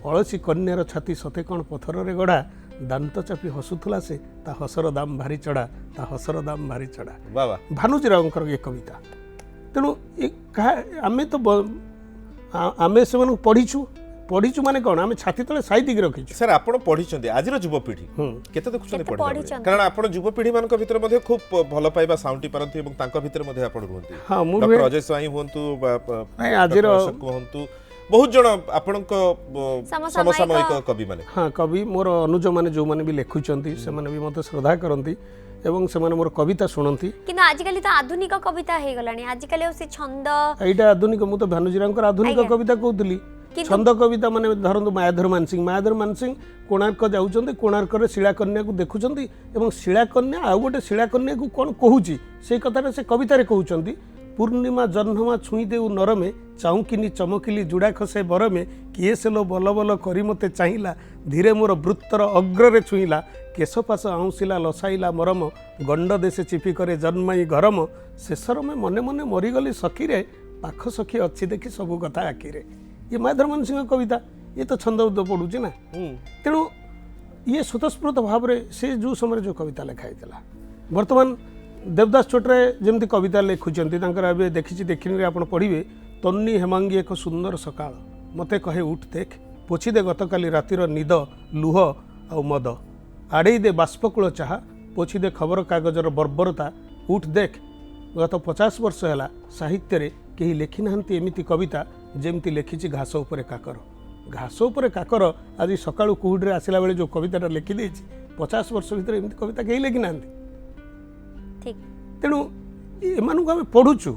अलसी कन्यार छाती सते कौन पथर रे गढ़ा दांत चापी हसुथला से ता हसर दाम भारी चढ़ा ता हसर दाम भारी चढ़ा बाबा भानुजीरावंकर ये कविता तेणु आमे तो आमे से पढ़ीचु माने कौन आमे छाती तले साइड के रखिछु। सर आपण पढिचंती आज रो युवपीढ़ी केते देखुछन पढि कारण आपण युवपीढ़ी मान को भीतर मध्ये खूब भलो पाइबा साउंटी परंती एवं तांको भीतर मध्ये आपण रहंती हां मु डॉक्टर अजय साई होंतु नहीं आज रो होंतु बहुत जण आपणक समसामयिक कवि माने हाँ कवि मोर अनुज माने जो माने भी लेखुचंती से माने भी मते श्रद्धा करंती एवं से माने मोर कविता सुनंती किंतु आजकल तो आधुनिक कविता हे गलानी आजकल से छंद एटा आधुनिक मु तो भानुजीरावंकर आधुनिक कविता कहउतली छंद कविता माने धरंतु मायाधर मानसिंह कोणार्क जाउचंती कोणार्क रे शिला कन्या को देखुचंती एवं शिला कन्या आ गोटे शिला कन्या को कोन कहूची से कथा से कविता रे कहउचंती पूर्णिमा जह्नमा छुई देउ नरमे चाउकिनी चमकिली जुड़ा खसे बरमे किए से लो बल बल करी मते चाहिला धीरे मोर वृत्तर अग्र रे छुईला केशपास आउसिला लसाइला मरम गंड देशे चिपी करे जन्माई गरम शेषर में मने मने मरीगली सखी रे पाख सखी अच्छी देखी सबू कथा आखि रे ये मायाधर मानसिंह कविता ये तो छंद पड़ुची ना तेणु ये स्वतस्फूर्त भाव से जो समय जो कविता लिखाई वर्तमान देवदास छोटरे जमती कविता लिखुंट देखी देखी आप पढ़े तन्नी हेमांगी एक सुंदर सकाळ मते कहे उठ देख पोछि दे गतकाली रातिर निद लुह आ मद आड़े दे बाष्पकूल चाह पोछि दे खबर कागजर बर्बरता उठ देख गत 50 वर्ष है साहित्य रे केही लेखि नाहंती एमिति कविता जेमती लेखिछि घास उपरे काकर आज सकाळु कुहुड्रे आसिला बेले जो कविताटा लिखि देछि 50 वर्ष भीतर एमिति कविता केही लेखि नाहंती ठीक तेणु एमानकु आमे पढुछु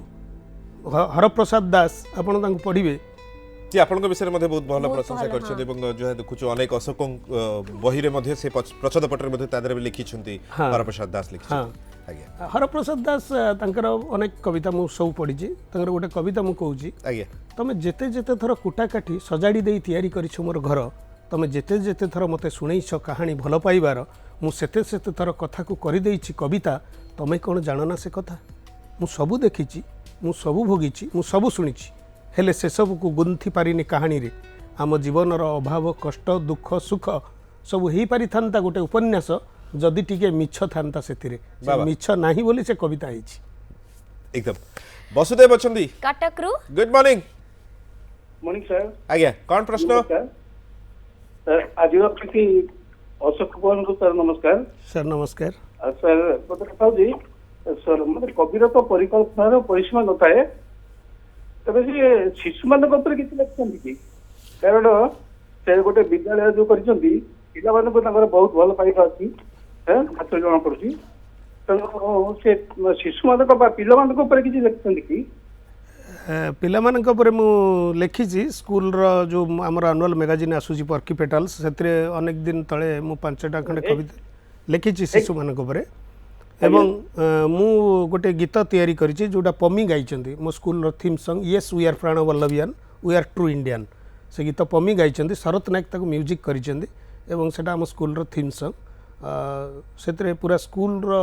हरप्रसाद दास आपण तांको पढिबे जी आपनक विषय मध्ये बहुत भल प्रशंसा करछथि एवं जो देखुछु अनेक अशोक बही रे मध्ये से प्रच्छद पटर मध्ये तादर लिखिछन्ति हरप्रसाद दास लिखिछन्ति आज्ञा हरप्रसाद दास तांकर अनेक कविता मु सब पढिछि तांकर गोटे कविता मु कहूछि आज्ञा तमे जेते जेते थर कुटा काठी सजाड़ी देई तयारी करिछ मोर घर तमे जेते जेते थर मते सुनैछ कहानी भल पाइबार मु सेते सेते थर कथा को करि देइछि कविता तमे कोन जानना से कथा मु सबु देखिछि मु सबु भोगिछि मु सबु सुनिछि हेले से सब को गुंथि पारिनी कहानी रे आम जीवनर अभाव कष्ट दुख सुख सब हेई पारि थांता गोटे उपन्यास जदि टिके मिछ थांता सेतिरे मिछ नाही बोली से कविता आइछि एकदम वसुदेव अछंदी कटक रु गुड मॉर्निंग मॉर्निंग सर आज्ञा कौन प्रश्न सर आज प्रति अशोक कुमार को सर नमस्कार सर नमस्कार सर मत कथा जी सर मत कविर तो परिकल्पनार परिसीमा नथाए तबे से शिशु मानक ऊपर किसी लिखते कि कारण से गोटे विद्यालय जो करिसंती पिला मानक तांकर बहुत भल पाइबा अछि छात्र जण पड़ुछि तो से शिशु मानक बा पिला मानक ऊपर किसी लिखते कि पिला मानक ऊपर मु लिखिछि स्कूल रो जो हमर एनुअल मैगजीन आसुछि पर्की पेटल्स सेतरे अनेक दिन तळे मु 5टा खंडे कविता लिखिछि शिशु मानक ऊपर एवं मु गोटे गीत तैयारी करिछि जोटा पमी गाइछन्ती मो स्कूल रो theme song yes we are प्राण वल्लभियान वी आर ट्रू इंडियन से गीत पमी गाइछन्ती शरत नायक ताको म्यूजिक करिछन्ती एवं सेटा हम स्कूल रो थीम सॉन्ग सेतरे पूरा स्कूल रो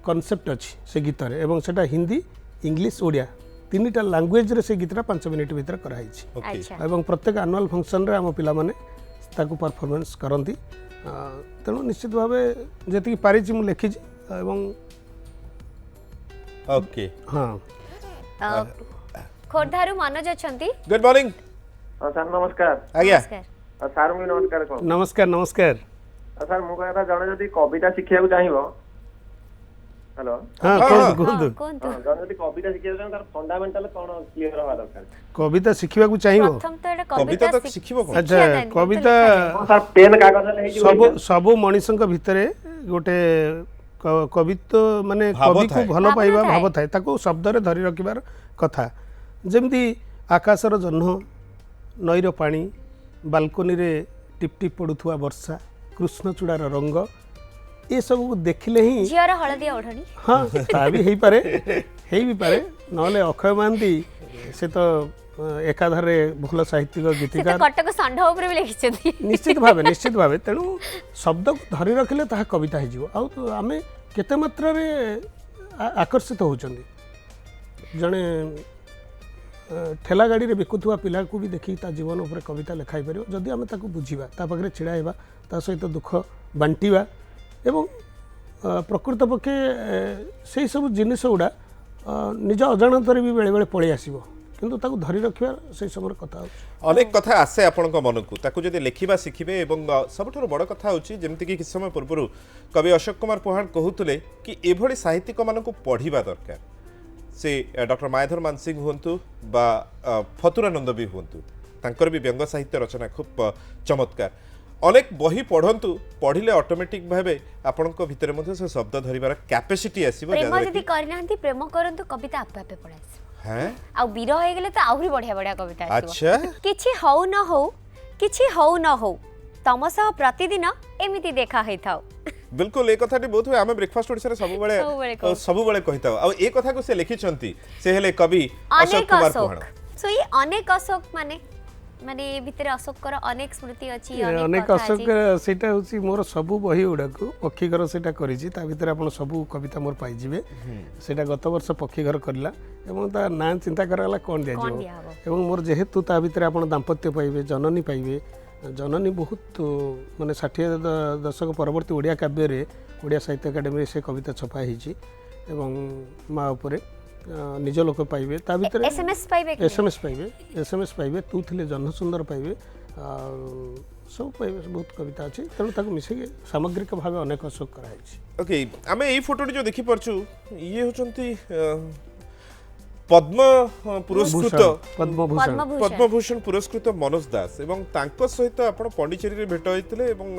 कांसेप्ट अछि से गीत रे एवं सेटा हिंदी इंग्लिश ओडिया तीनटा लैंग्वेज रे से गीतरा 5 मिनिट भीतर कराइछि अच्छा एवं प्रत्येक एनुअल फंक्शन रे हम पिला माने ताको परफॉर्मेंस करंती तेणु निश्चित भावे जेति पारिछि मु लिखिछि एवं ओके हाँ खोर्धारू मनोज अछंती गुड मॉर्निंग सर नमस्कार आज्ञा नमस्कार सर मु नमस्कार कोन नमस्कार नमस्कार सर मु कहता जणे जदी कविता शिखिया चाहिबो हेलो हाँ कुहतु कोंतु जणे जदी कविता शिखिया चाहिबो तार फंडामेंटल कोन क्लियर हवा दरकार कविता शिखिबा को चाहिबो प्रथम तो एटा कविता कविता तो शिखिबो कोन अच्छा कविता सर पेन कागज ले सब सब मनिषक भितरे गोटे कवित्व माने भाव कवि थाए। को भल पाइबा भावना भाव थाए ताको शब्द रे धरि रखिबार कथा जेमती आकाशर जह्न नईर पानी बालकोनी रे टिप टिप पड़ुथुआ वर्षा कृष्णचूड़ार रंग ये सब को देखिले ही झियर हळदी ओढणी हाँ ता भी हेई पारे नले अक्षय महांती से तो एकाधारे भल साहित्यिक से तो गीतिकार कटक षंढ ऊपर भी लिखिछंती निश्चित भावे तेणु शब्द को धरी रखिले ताहा कविता हो आउ तो आमे केते मात्रा रे आकर्षित होचंदी जणे ठेला गाड़ी रे बिकुथुआ पिला को भी देखि ता जीवन ऊपर कविता लिखाई परियो जदि आमे ताको बुझिबा ता पाखरे छिड़ा हेबा ता सहित दुख बांटीबा एवं प्रकृत पक्षे से सब जिनिस गुड़ा निज अजाणतर भी बेले बेले पळै आसीबो किंतु ताको धरी रखिबा से समय कथा हो अनेक कथा आसे आपनक मनकु ताकु जदि लेखिबा शिखिबे एवं सबठर बड़ कथा होची जेमति कि समय पूर्व कवि अशोक कुमार पुहाण कहूतले कि एभली साहित्यिक मानकु पढ़िबा दरकार से डॉक्टर मायाधर मानसिंह हुंतु बा फतुरानंद भी हुंतु तांकर भी व्यंग साहित्य रचना खूब चमत्कार अनेक बही पढ़ंतु पढ़िले ऑटोमेटिक भाबे आपनक भितर मध्ये से शब्द धरिबार कैपेसिटी आसीबो प्रेम जदी करनांती प्रेम करंतु कविता आपे आपे पढाइछ हैं आ विरह हे गेले त आहुरी बढ़िया बढ़िया कविता आसीबो अच्छा किछि हौ न हौ तम सह प्रतिदिन एमिति देखा हेथाउ बिल्कुल एक कथाटी बहुत हुए आमे ब्रेकफास्ट ओडिसा रे सबु बेले कहिताओ आ ए कथा को से लिखिछंती से हेले कवि अशोक कुमार पुहाण सो ये अनेक अशोक माने भितर अशोकर अनेक स्मृति अछि अनेक अशोक सेटा होची मोर सबु बही उडाकू पक्षीघर सेटा करिछि ता भितर आपण सबु कविता मोर पाइ जिवे सेटा गत वर्ष पक्षीघर करला एवं ता ना चिंता करला कोन दिया जो एवं मोर जेहेतु ता भितर आपण दाम्पत्य पाइबे जननी पाइबे जननी बहुत माने 60 दशक परवर्ती ओडिया काव्य रे ओडिया साहित्य एकेडमी से कविता छपा हिची एवं मा उपरे निज लोक पाइबे ता भीतर एसएमएस पाइबे कि एसएमएस पाइबे तू थिले जन्म सुंदर पाइबे सब पाइबे बहुत कविता अच्छी तेणु ताको मिसेक सामग्रिक भाव अनेक अशोक कराई ओके आमे एई फोटोटी जो देखि परछु ये होचंती पद्म पुरस्कृत पद्मभूषण पद्मभूषण पुरस्कृत मनोज दास एवं तांको सहित आपण पांडिचेरी रे भेट होइतिले एवं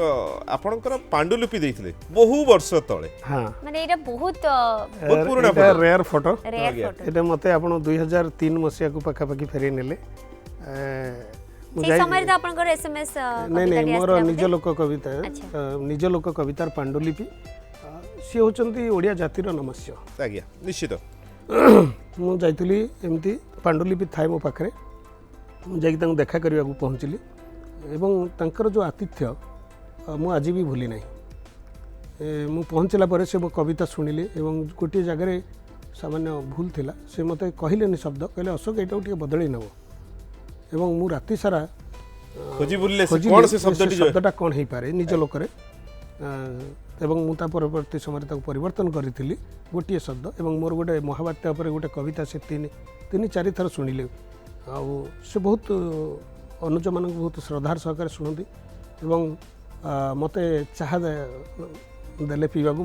आपणकर पांडुलिपि देइतिले बहु वर्ष तळे हाँ माने एटा बहुत बहुत पुराना एटा photo rare photo rare photo एटा मते आपण 2003 मसिया को पाखा पाखी फेरे नेले से समय त आपनकर एसएमएस नहीं नहीं मोर निज लोक कविता निज लोक कवितार पांडुलिपि सी होचंती ओडिया जातिर नमस्य आज्ञा निश्चित ମୁଁ ଯାଇଥିଲି ଏମିତି ପାଣ୍ଡୁଲିପି ଥାଏ ମୋ ପାଖରେ ମୁଁ ଯାଇକି ତାଙ୍କୁ ଦେଖା କରିବାକୁ ପହଞ୍ଚିଲି ଏବଂ ତାଙ୍କର ଯେଉଁ ଆତିଥ୍ୟ ମୁଁ ଆଜି ବି ଭୁଲି ନାହିଁ ମୁଁ ପହଞ୍ଚିଲା ପରେ ସେ ମୋ କବିତା ଶୁଣିଲେ ଏବଂ ଗୋଟିଏ ଜାଗାରେ ସାମାନ୍ୟ ଭୁଲ ଥିଲା ସେ ମୋତେ କହିଲେନି ଶବ୍ଦ କହିଲେ ଅଶୋକ ଏଇଟାକୁ ଟିକେ ବଦଳେଇ ନେବ ଏବଂ ମୁଁ ରାତି ସାରା ଖୋଜି ବୁଲିଲେ କ'ଣ ସେ ଶବ୍ଦଟି ଶବ୍ଦଟା କ'ଣ ହେଇପାରେ ନିଜ ଲୋକରେ ଏବଂ ମୁଁ ତା ପରବର୍ତ୍ତୀ ସମୟରେ ତାକୁ ପରିବର୍ତ୍ତନ କରିଥିଲି ଗୋଟିଏ ଶବ୍ଦ ଏବଂ ମୋର ଗୋଟେ ମହାବାତ୍ୟା ଉପରେ ଗୋଟେ କବିତା ସେ ତିନି ଚାରି ଥର ଶୁଣିଲେ ଆଉ ସେ ବହୁତ ଅନୁଜମାନଙ୍କୁ ବହୁତ ଶ୍ରଦ୍ଧାର ସହକାରେ ଶୁଣନ୍ତି ଏବଂ ମୋତେ ଚାହା ଦେଲେ ପିଇବାକୁ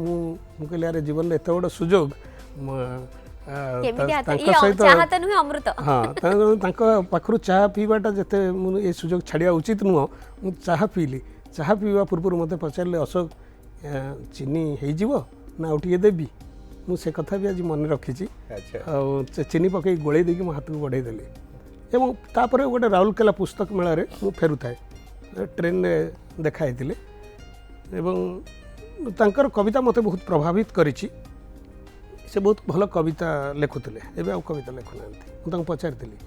ମୁଁ କହିଲି ଆରେ ଜୀବନରେ ଏତେ ବଡ଼ ସୁଯୋଗ ତାଙ୍କ ସହିତ ହଁ ତାଙ୍କ ପାଖରୁ ଚାହା ପିଇବାଟା ଯେତେ ମୁଁ ଏ ସୁଯୋଗ ଛାଡ଼ିବା ଉଚିତ ନୁହଁ ମୁଁ ଚାହା ପିଇଲି ଚାହା ପିଇବା ପୂର୍ବରୁ ମୋତେ ପଚାରିଲେ ଅଶୋକ ଚିନି ହେଇଯିବ ନା ଆଉ ଟିକେ ଦେବି ମୁଁ ସେ କଥା ବି ଆଜି ମନେ ରଖିଛି ଆଉ ଚିନି ପକାଇ ଗୋଳେଇ ଦେଇକି ମୋ ହାତକୁ ବଢ଼େଇ ଦେଲି ଏବଂ ତାପରେ ଗୋଟେ ରାଉରକେଲା ପୁସ୍ତକ ମେଳାରେ ମୁଁ ଫେରୁଥାଏ ଟ୍ରେନରେ ଦେଖା ହେଇଥିଲେ ଏବଂ ତାଙ୍କର କବିତା ମୋତେ ବହୁତ ପ୍ରଭାବିତ କରିଛି ସେ ବହୁତ ଭଲ କବିତା ଲେଖୁଥିଲେ ଏବେ ଆଉ କବିତା ଲେଖୁନାହାନ୍ତି ମୁଁ ତାଙ୍କୁ ପଚାରିଥିଲି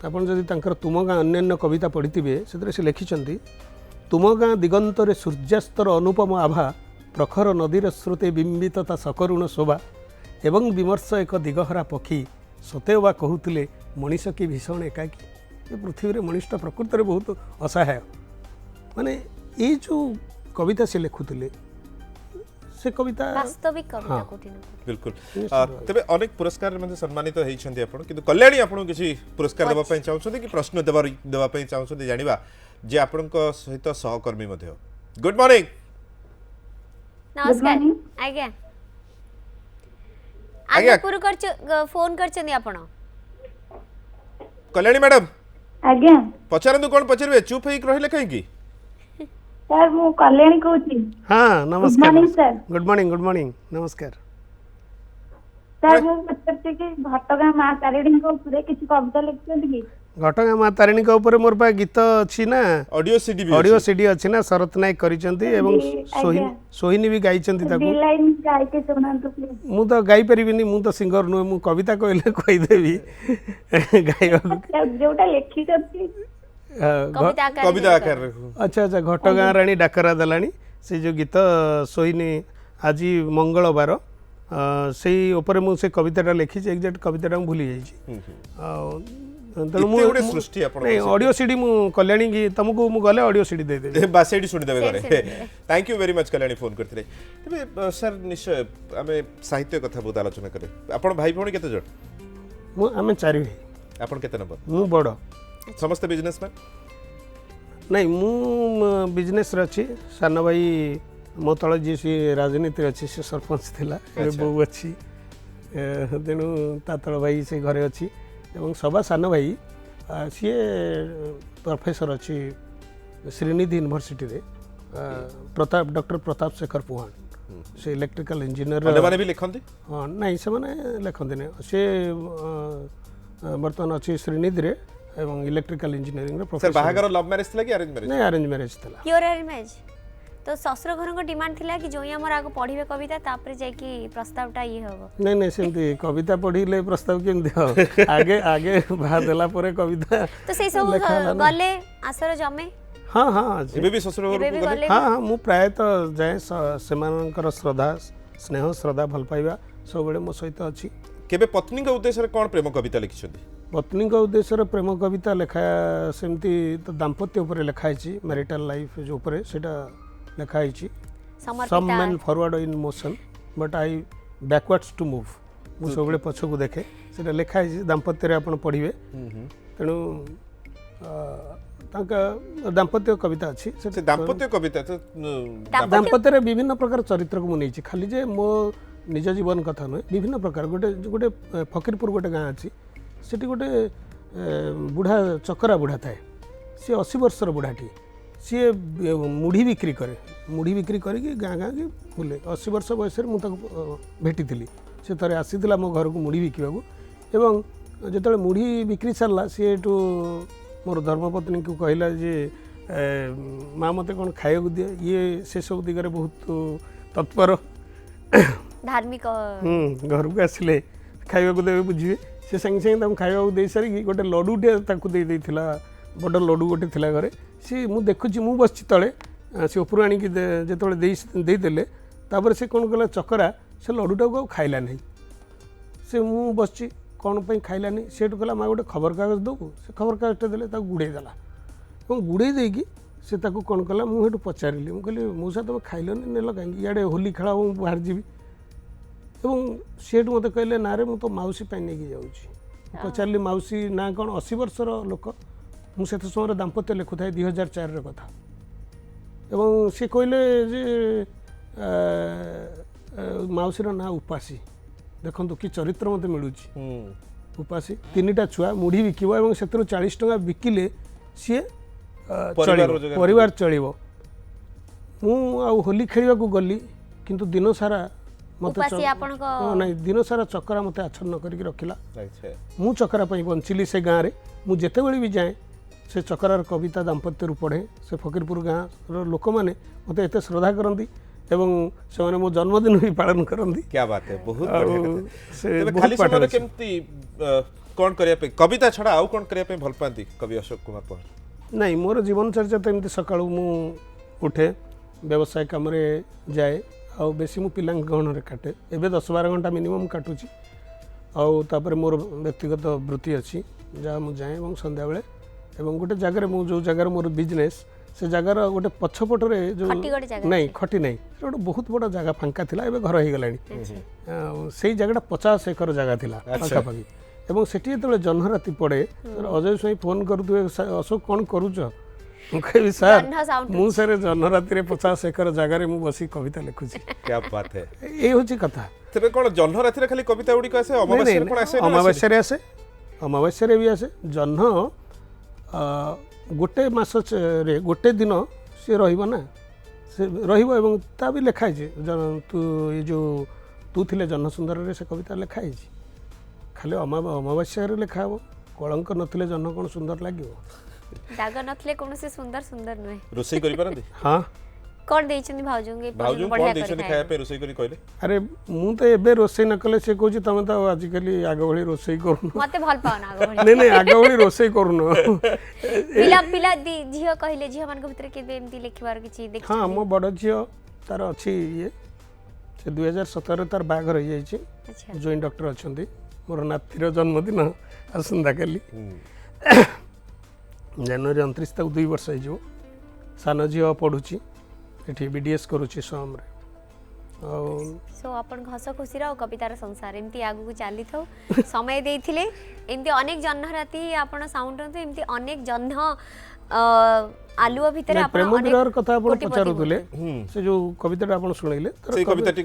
ଆପଣ ଯଦି ତାଙ୍କର ତୁମ ଗାଁ ଅନ୍ୟାନ୍ୟ କବିତା ପଢ଼ିଥିବେ ସେଥିରେ ସେ ଲେଖିଛନ୍ତି ତୁମ ଗାଁ ଦିଗନ୍ତରେ ସୂର୍ଯ୍ୟାସ୍ତର ଅନୁପମ ଆଭା ପ୍ରଖର ନଦୀର ସ୍ରୋତେ ବିମ୍ବିତ ତା ସକରୁଣ ଶୋଭା ଏବଂ ବିମର୍ଶ ଏକ ଦିଗହରା ପକ୍ଷୀ ସତେବା କହୁଥିଲେ ମଣିଷ କି ଭୀଷଣ ଏକାକୀ ଏ ପୃଥିବୀରେ ମଣିଷଟା ପ୍ରକୃତରେ ବହୁତ ଅସହାୟ ମାନେ ଏଇ ଯେଉଁ କବିତା ସେ ଲେଖୁଥିଲେ से कविता वास्तविक कविता कोठी न बिल्कुल तबे अनेक पुरस्कार मध्ये सम्मानित हेइछन्ती आपण किंतु कल्याणी आपण किछि पुरस्कार देबा पय चाहउछन्ती कि प्रश्न देबा पय चाहउछन्ती जानिबा जे आपनक सहित सहकर्मी मध्ये गुड मॉर्निंग नमस्कार आज्ञा आज्ञा पुरु कर फोन करछन्ती आपण कल्याणी मैडम आज्ञा पचारंतु कोन पचरबे चुप हेक रहिले कहि की सर मु कल्याणी कहूची हाँ नमस्कार सर गुड मॉर्निंग नमस्कार सर मु पचरते कि घटगां मां तारिणी को ऊपर किछि कविता लिखछन कि घटगां मां तारिणी को ऊपर मोर पा गीत अछि ना ऑडियो सीडी अछि ना शरत नायक करिसंती एवं सोहिनी भी गाइचंती ताको दी लाइन गाय के सुनांतु प्लीज मु तो गाई परिबिनी मु तो सिंगर नु मु कविता कहले कहि देबी गाइबा जोटा लिखि छथि कविता आकार अच्छा अच्छा घटगां रानी डाकरा दलानी से जो गीत सोहिनी आज मंगलवार से ऊपर मु से कविताटा लिखी एक्जाक्ट कविताटा भूली जाइए सृष्टि ऑडियो सीडी मु कल्याणी की तुमको मु गले ऑडियो सीडी दे दे बस सीडी सुनि देबे घरे thank you very much Kalyani phone करथिले तबे सर निश्चय आमे साहित्य कथा बहुत आलोचना करे आपण भाई भौणी केते जण मु आमे चारि भाई आपण केते नंबर मु बड़ समस्त बिजनेसमैन नहीं मु बिजनेस रे अछि सान भाई मो तल जी सी राजनीति अच्छी से सरपंच थिला बो अच्छी तेणु ता तल भाई से घरे अच्छी एवं सभा सान भाई सी प्रोफेसर अच्छी श्रीनिधि यूनिवर्सिटी रे प्रताप डॉक्टर प्रताप शेखर पुहान से इलेक्ट्रिकल इंजीनियर भी लिखते हाँ नहीं से माने लिखते नहीं से बर्तमान अच्छी श्रीनिधि रे एवं इलेक्ट्रिकल इंजीनियरिंग रे प्रोफेसर बाहागर लव मैरिज थिला कि अरेंज मैरिज नहीं अरेंज मैरिज थिला प्योर अरेंज मैरिज तो ससुर घर को डिमांड थिला कि जोई हमर आगो पढिबे कविता तापर जाय कि प्रस्तावटा ये होबो नहीं नहीं सेमती कविता पढिले प्रस्ताव केमती हो आगे आगे भा देला परे कविता तो से सब गले आसर जमे हाँ हाँ एबे भी ससुर घर को गले हाँ हाँ मु प्राय तो जाय सेमानकर श्रद्धा स्नेह श्रद्धा भल पाइबा सब बेले मो सहित अछि केबे पत्नी के उद्देश्य रे कोन प्रेम कविता लिखिछथि पत्नी का उद्देश्य प्रेम कविता लेखा सेमती तो दाम्पत्य उपर लेखाई मैरिटल लाइफ जो ऊपर सेटा लेखाई some man forward in motion but I backwards to move ମୁଁ ସବୁବେଳେ ପଛକୁ ଦେଖେ ସେଟା ଲେଖା ହେଇଛି ଦାମ୍ପତ୍ୟରେ ଆପଣ ପଢ଼ିବେ ତେଣୁ ତାଙ୍କ ଦାମ୍ପତ୍ୟ କବିତା ଅଛି ସେ ଦାମ୍ପତ୍ୟ କବିତା ତ ଦାମ୍ପତ୍ୟରେ ବିଭିନ୍ନ ପ୍ରକାର ଚରିତ୍ରକୁ ମୁଁ ନେଇଛି ଖାଲି ଯେ ମୋ ନିଜ ଜୀବନ କଥା ନୁହେଁ ବିଭିନ୍ନ ପ୍ରକାର ଗୋଟେ ଗୋଟେ ଫକୀରପୁର ଗୋଟେ ଗାଁ ଅଛି ସେଠି ଗୋଟେ ବୁଢ଼ା ଚକରା ବୁଢ଼ା ଥାଏ ସିଏ 80 ବର୍ଷର ବୁଢ଼ାଟିଏ ସିଏ ମୁଢ଼ି ବିକ୍ରି କରେ ମୁଢ଼ି ବିକ୍ରି କରିକି ଗାଁ ଗାଁ କି ବୁଲେ 80 ବର୍ଷ ବୟସରେ ମୁଁ ତାକୁ ଭେଟିଥିଲି ସେ ଥରେ ଆସିଥିଲା ମୋ ଘରକୁ ମୁଢ଼ି ବିକିବାକୁ ଏବଂ ଯେତେବେଳେ ମୁଢ଼ି ବିକ୍ରି ସାରିଲା ସିଏ ଏଠୁ ମୋର ଧର୍ମପତ୍ନୀଙ୍କୁ କହିଲା ଯେ ମା ମୋତେ କ'ଣ ଖାଇବାକୁ ଦିଏ ଇଏ ସେସବୁ ଦିଗରେ ବହୁତ ତତ୍ପର ଧାର୍ମିକ ଘରକୁ ଆସିଲେ ଖାଇବାକୁ ଦେବେ ବୁଝିବେ ସେ ସାଙ୍ଗେ ସାଙ୍ଗେ ତାଙ୍କୁ ଖାଇବାକୁ ଦେଇ ସାରିକି ଗୋଟେ ଲଡ଼ୁଟେ ତାକୁ ଦେଇଥିଲା ବଡ଼ ଲଡ଼ୁ ଗୋଟେ ଥିଲା ଘରେ ସିଏ ମୁଁ ଦେଖୁଛି ମୁଁ ବସିଛି ତଳେ ସେ ଉପରୁ ଆଣିକି ଯେତେବେଳେ ଦେଇଦେଲେ ତାପରେ ସେ କ'ଣ କଲା ଚକରା ସେ ଲଡ଼ୁଟାକୁ ଆଉ ଖାଇଲା ନାହିଁ ସେ ମୁଁ ବସିଛି କ'ଣ ପାଇଁ ଖାଇଲାନି ସେଠୁ କହିଲା ମା ଗୋଟେ ଖବରକାଗଜ ଦେବୁ ସେ ଖବରକାଗଜଟା ଦେଲେ ତାକୁ ଗୁଡ଼େଇ ଦେଲା ଏବଂ ଗୁଡ଼େଇ ଦେଇକି ସେ ତାକୁ କ'ଣ କଲା ମୁଁ ସେଠୁ ପଚାରିଲି ମୁଁ କହିଲି ମଉସା ତୁମେ ଖାଇଲନି ନେଲ କାହିଁକି ଇଆଡ଼େ ହୋଲି ଖେଳ ମୁଁ ବାହାରି ଯିବି ଏବଂ ସେଠୁ ମୋତେ କହିଲେ ନାରେ ମୁଁ ତ ମାଉସୀ ପାଇଁ ନେଇକି ଯାଉଛି ପଚାରିଲି ମାଉସୀ ନା କ'ଣ 80 ବର୍ଷର ଲୋକ ମୁଁ ସେତେ ସମୟରେ ଦାମ୍ପତ୍ୟ ଲେଖୁଥାଏ 2004ର କଥା ଏବଂ ସେ କହିଲେ ଯେ ମାଉସୀର ନାଁ ଉପାସୀ ଦେଖନ୍ତୁ କି ଚରିତ୍ର ମୋତେ ମିଳୁଛି ଉପାସୀ 3ଟା ଛୁଆ ମୁଢ଼ି ବିକିବ ଏବଂ ସେଥିରୁ 40 ଟଙ୍କା ବିକିଲେ ସିଏ ପରିବାର ଚଳିବ ମୁଁ ଆଉ ହୋଲି ଖେଳିବାକୁ ଗଲି କିନ୍ତୁ ଦିନ ସାରା ମୋତେ ନାଇଁ ଦିନ ସାରା ଚକରା ମୋତେ ଆଚ୍ଛନ୍ନ କରିକି ରଖିଲା ମୁଁ ଚକରା ପାଇଁ ବଞ୍ଚିଲି ସେ ଗାଁରେ ମୁଁ ଯେତେବେଳେ ବି ଯାଏ ସେ ଚକରାର କବିତା ଦାମ୍ପତ୍ୟରୁ ପଢ଼େ ସେ ଫକୀରପୁର ଗାଁର ଲୋକମାନେ ମୋତେ ଏତେ ଶ୍ରଦ୍ଧା କରନ୍ତି ଏବଂ ସେମାନେ ମୋ ଜନ୍ମଦିନ ବି ପାଳନ କରନ୍ତି क्या बात है बहुत बढ़िया कथा खाली समय केमती कोन करिया पे कविता छडा आउ कोन करिया पे भल पांती कवि अशोक कुमार पहल नहीं मोर जीवन चर्चा तो एमती सकाळू मु उठे व्यवसाय काम रे जाए आउ बेसी मु पिलांग गहन रे काटे एबे 10-12 घंटा मिनिमम काटुची आउ तापर मोर व्यक्तिगत वृत्ति अछि जा मु जाए এবং संध्या बेले এবং गोटे जगह रे मु जो जगह मोर बिजनेस से जगार गोटे पछपटे जो नहीं खटी नहीं गोटे बहुत बड़ा जगह फांका थिला एबे घर हो गलानी से जगह 50 एकर जगह थिला पाखापाखि एवं सेठी जेतले जन्ह राति पड़े अजय स्वाई फोन करुवे अशोक कौन करुच मुझे सर मु सर जन्ह राति 50 एकर जगह मु बसी कविता लिखुची क्या बात है ये होची कथा तबे कोन जन्ह राति रे खाली कविता उडी को आसे अमावास्या रे कोन आसे अमावास्या रे भी आसे जन्ह गोटे मास रे गोटे दिन सी रहिबो ना से रहिबो एवं ता भी लिखाई तू ये जो तू थिले जन्ह सुंदर रे से कविता लिखाई खाली अमावास्या रे लिखा हो कलंक नथिले जन्ह कोन सुंदर लागियो दाग नथिले कोन से सुंदर सुंदर नय रोसई करि परंदी हां कोन देइछन भाउजोंगे भाउजों कोन देइछन खाया पे रोसई करि कहले अरे मु तो एबे रोसई न कले से कहूची तमे तो आज कली आग भली रोसई करू मते भल पाओ ना आग भली नहीं आग भली रोसई करूनो पिला झियो कहले झियो मान के भीतर के एमती लिखबार किछि देख हां मो बड़ झियो तार अछि ये से 2017 तार बाघर हो जाई छी जॉइंट डॉक्टर अछंती मोर नातीर जन्मदिन आसंदा कली जनवरी 29 तक 2 वर्ष हो जो सान झियो पढुची एठी बीडीएस करूची सोम रे सो अपन हस खुशी रो कवितार संसार एमती आगु को चाली थौ समय देथिले एमती अनेक जन्ह राती आपण साउंड तो एमती अनेक जन्ह आलुआ भितर आपण प्रेम विरहर कथा आपण पचारुले से जो कविता आपण सुनैले से कविताटी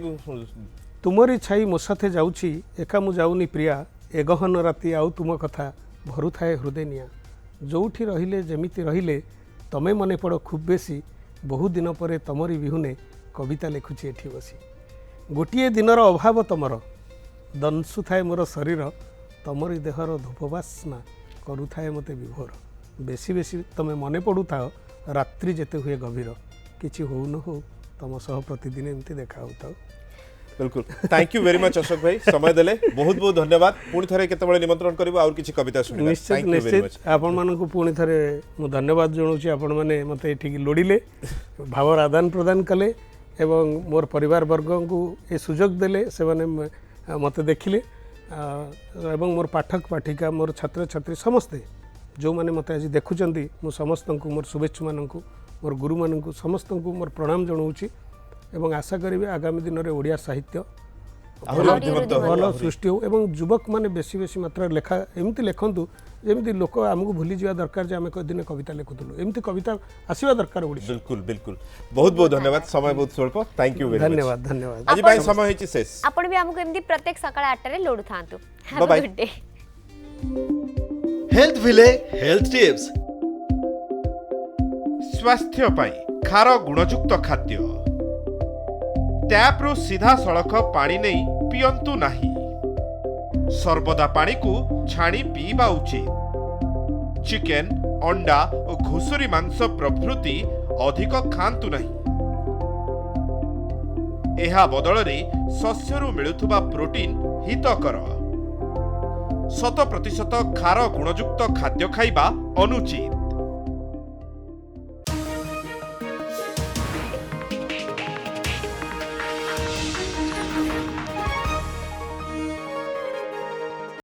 तुमरी छाई मो साथे जाउची एका मु जाउनी प्रिया एगहन राती आउ तुम कथा भरु थाए हृदयनिया जोठी रहिले जेमिति रहिले तमे मने पड़ खूब बेसी बहु दिन पर तमरी बिहुने कविता लिखुची एठी बसी गोटे दिनर अभाव तमर दंशु थाए मोर शरीर तमरी देहर धूपवासना करू थाए मते विभोर बेसी बेसी तमे मने पड़ू था रात्रि जेते हुए गभीर किछि हो न हो तम सह प्रतिदिन एमती देखा होता बिल्कुल thank you very much Ashok भाई समय देले बहुत बहुत धन्यवाद पुणी थरे केतबळे निमंत्रण करबो और किछि कविता सुनिबा निश्चित निश्चित आपण मानकु पुणी थरे मु धन्यवाद जणुची आपण माने मते एठी लोडिले भावर आदान प्रदान कले एवं मोर परिवार वर्ग को ए सुजोग देले से माने मते देखिले एवं मोर पाठक पाठिका मोर छात्र छात्री समस्ते जो माने मते आज देखुचंती मु समस्तंकु मोर शुभेच्छा मानकु मोर गुरु मानकु समस्तंकु मोर प्रणाम जणुची एवं आशा करी आगामी दिन में ओडिया साहित्य ଆହୁରି ବୁଦ୍ଧିମନ୍ତ ହେବେ, ଭଲ ଆହୁରି। ସୃଷ୍ଟି ହଉ ଏବଂ ଯୁବକ ମାନେ ବେଶୀ ବେଶୀ ମାତ୍ରାରେ ଲେଖା ଏମିତି ଲେଖନ୍ତୁ ଯେମିତି ଲୋକ ଆମକୁ ଭୁଲି ଯିବା ଦରକାର ଯେ ଆମେ ଦିନେ କବିତା ଲେଖୁଥିଲୁ, ଏମିତି କବିତା ଆସିବା ଦରକାର ଓଡ଼ିଶା। बिल्कुल बिल्कुल बहुत बहुत धन्यवाद समय बहुत स्वल्प थैंक यू वेरी मच ଧନ୍ୟବାଦ ଧନ୍ୟବାଦ। आज भाई समय होइछि शेष ଆପଣ ବି ଆମକୁ ଏମିତି ପ୍ରତ୍ୟେକ ସକାଳ 8ଟାରେ ଲୋଡୁ ଥାନ୍ତୁ। Bye bye. Good day. Health विले हेल्थ टिप्स स्वास्थ्य पाई खार गुणयुक्त खाद्य टैप रु सीधा सड़क पानी नहीं पियंतु नहीं सर्वदा पानी को छाणी पीवा उचित चिकेन अंडा और घुसुरी मांस प्रभृति अधिक खांतु नहीं एहा बदलरे शस्यरु मिलुथुबा प्रोटीन हितकर 100% खार गुणयुक्त खाद्य खाइबा अनुचित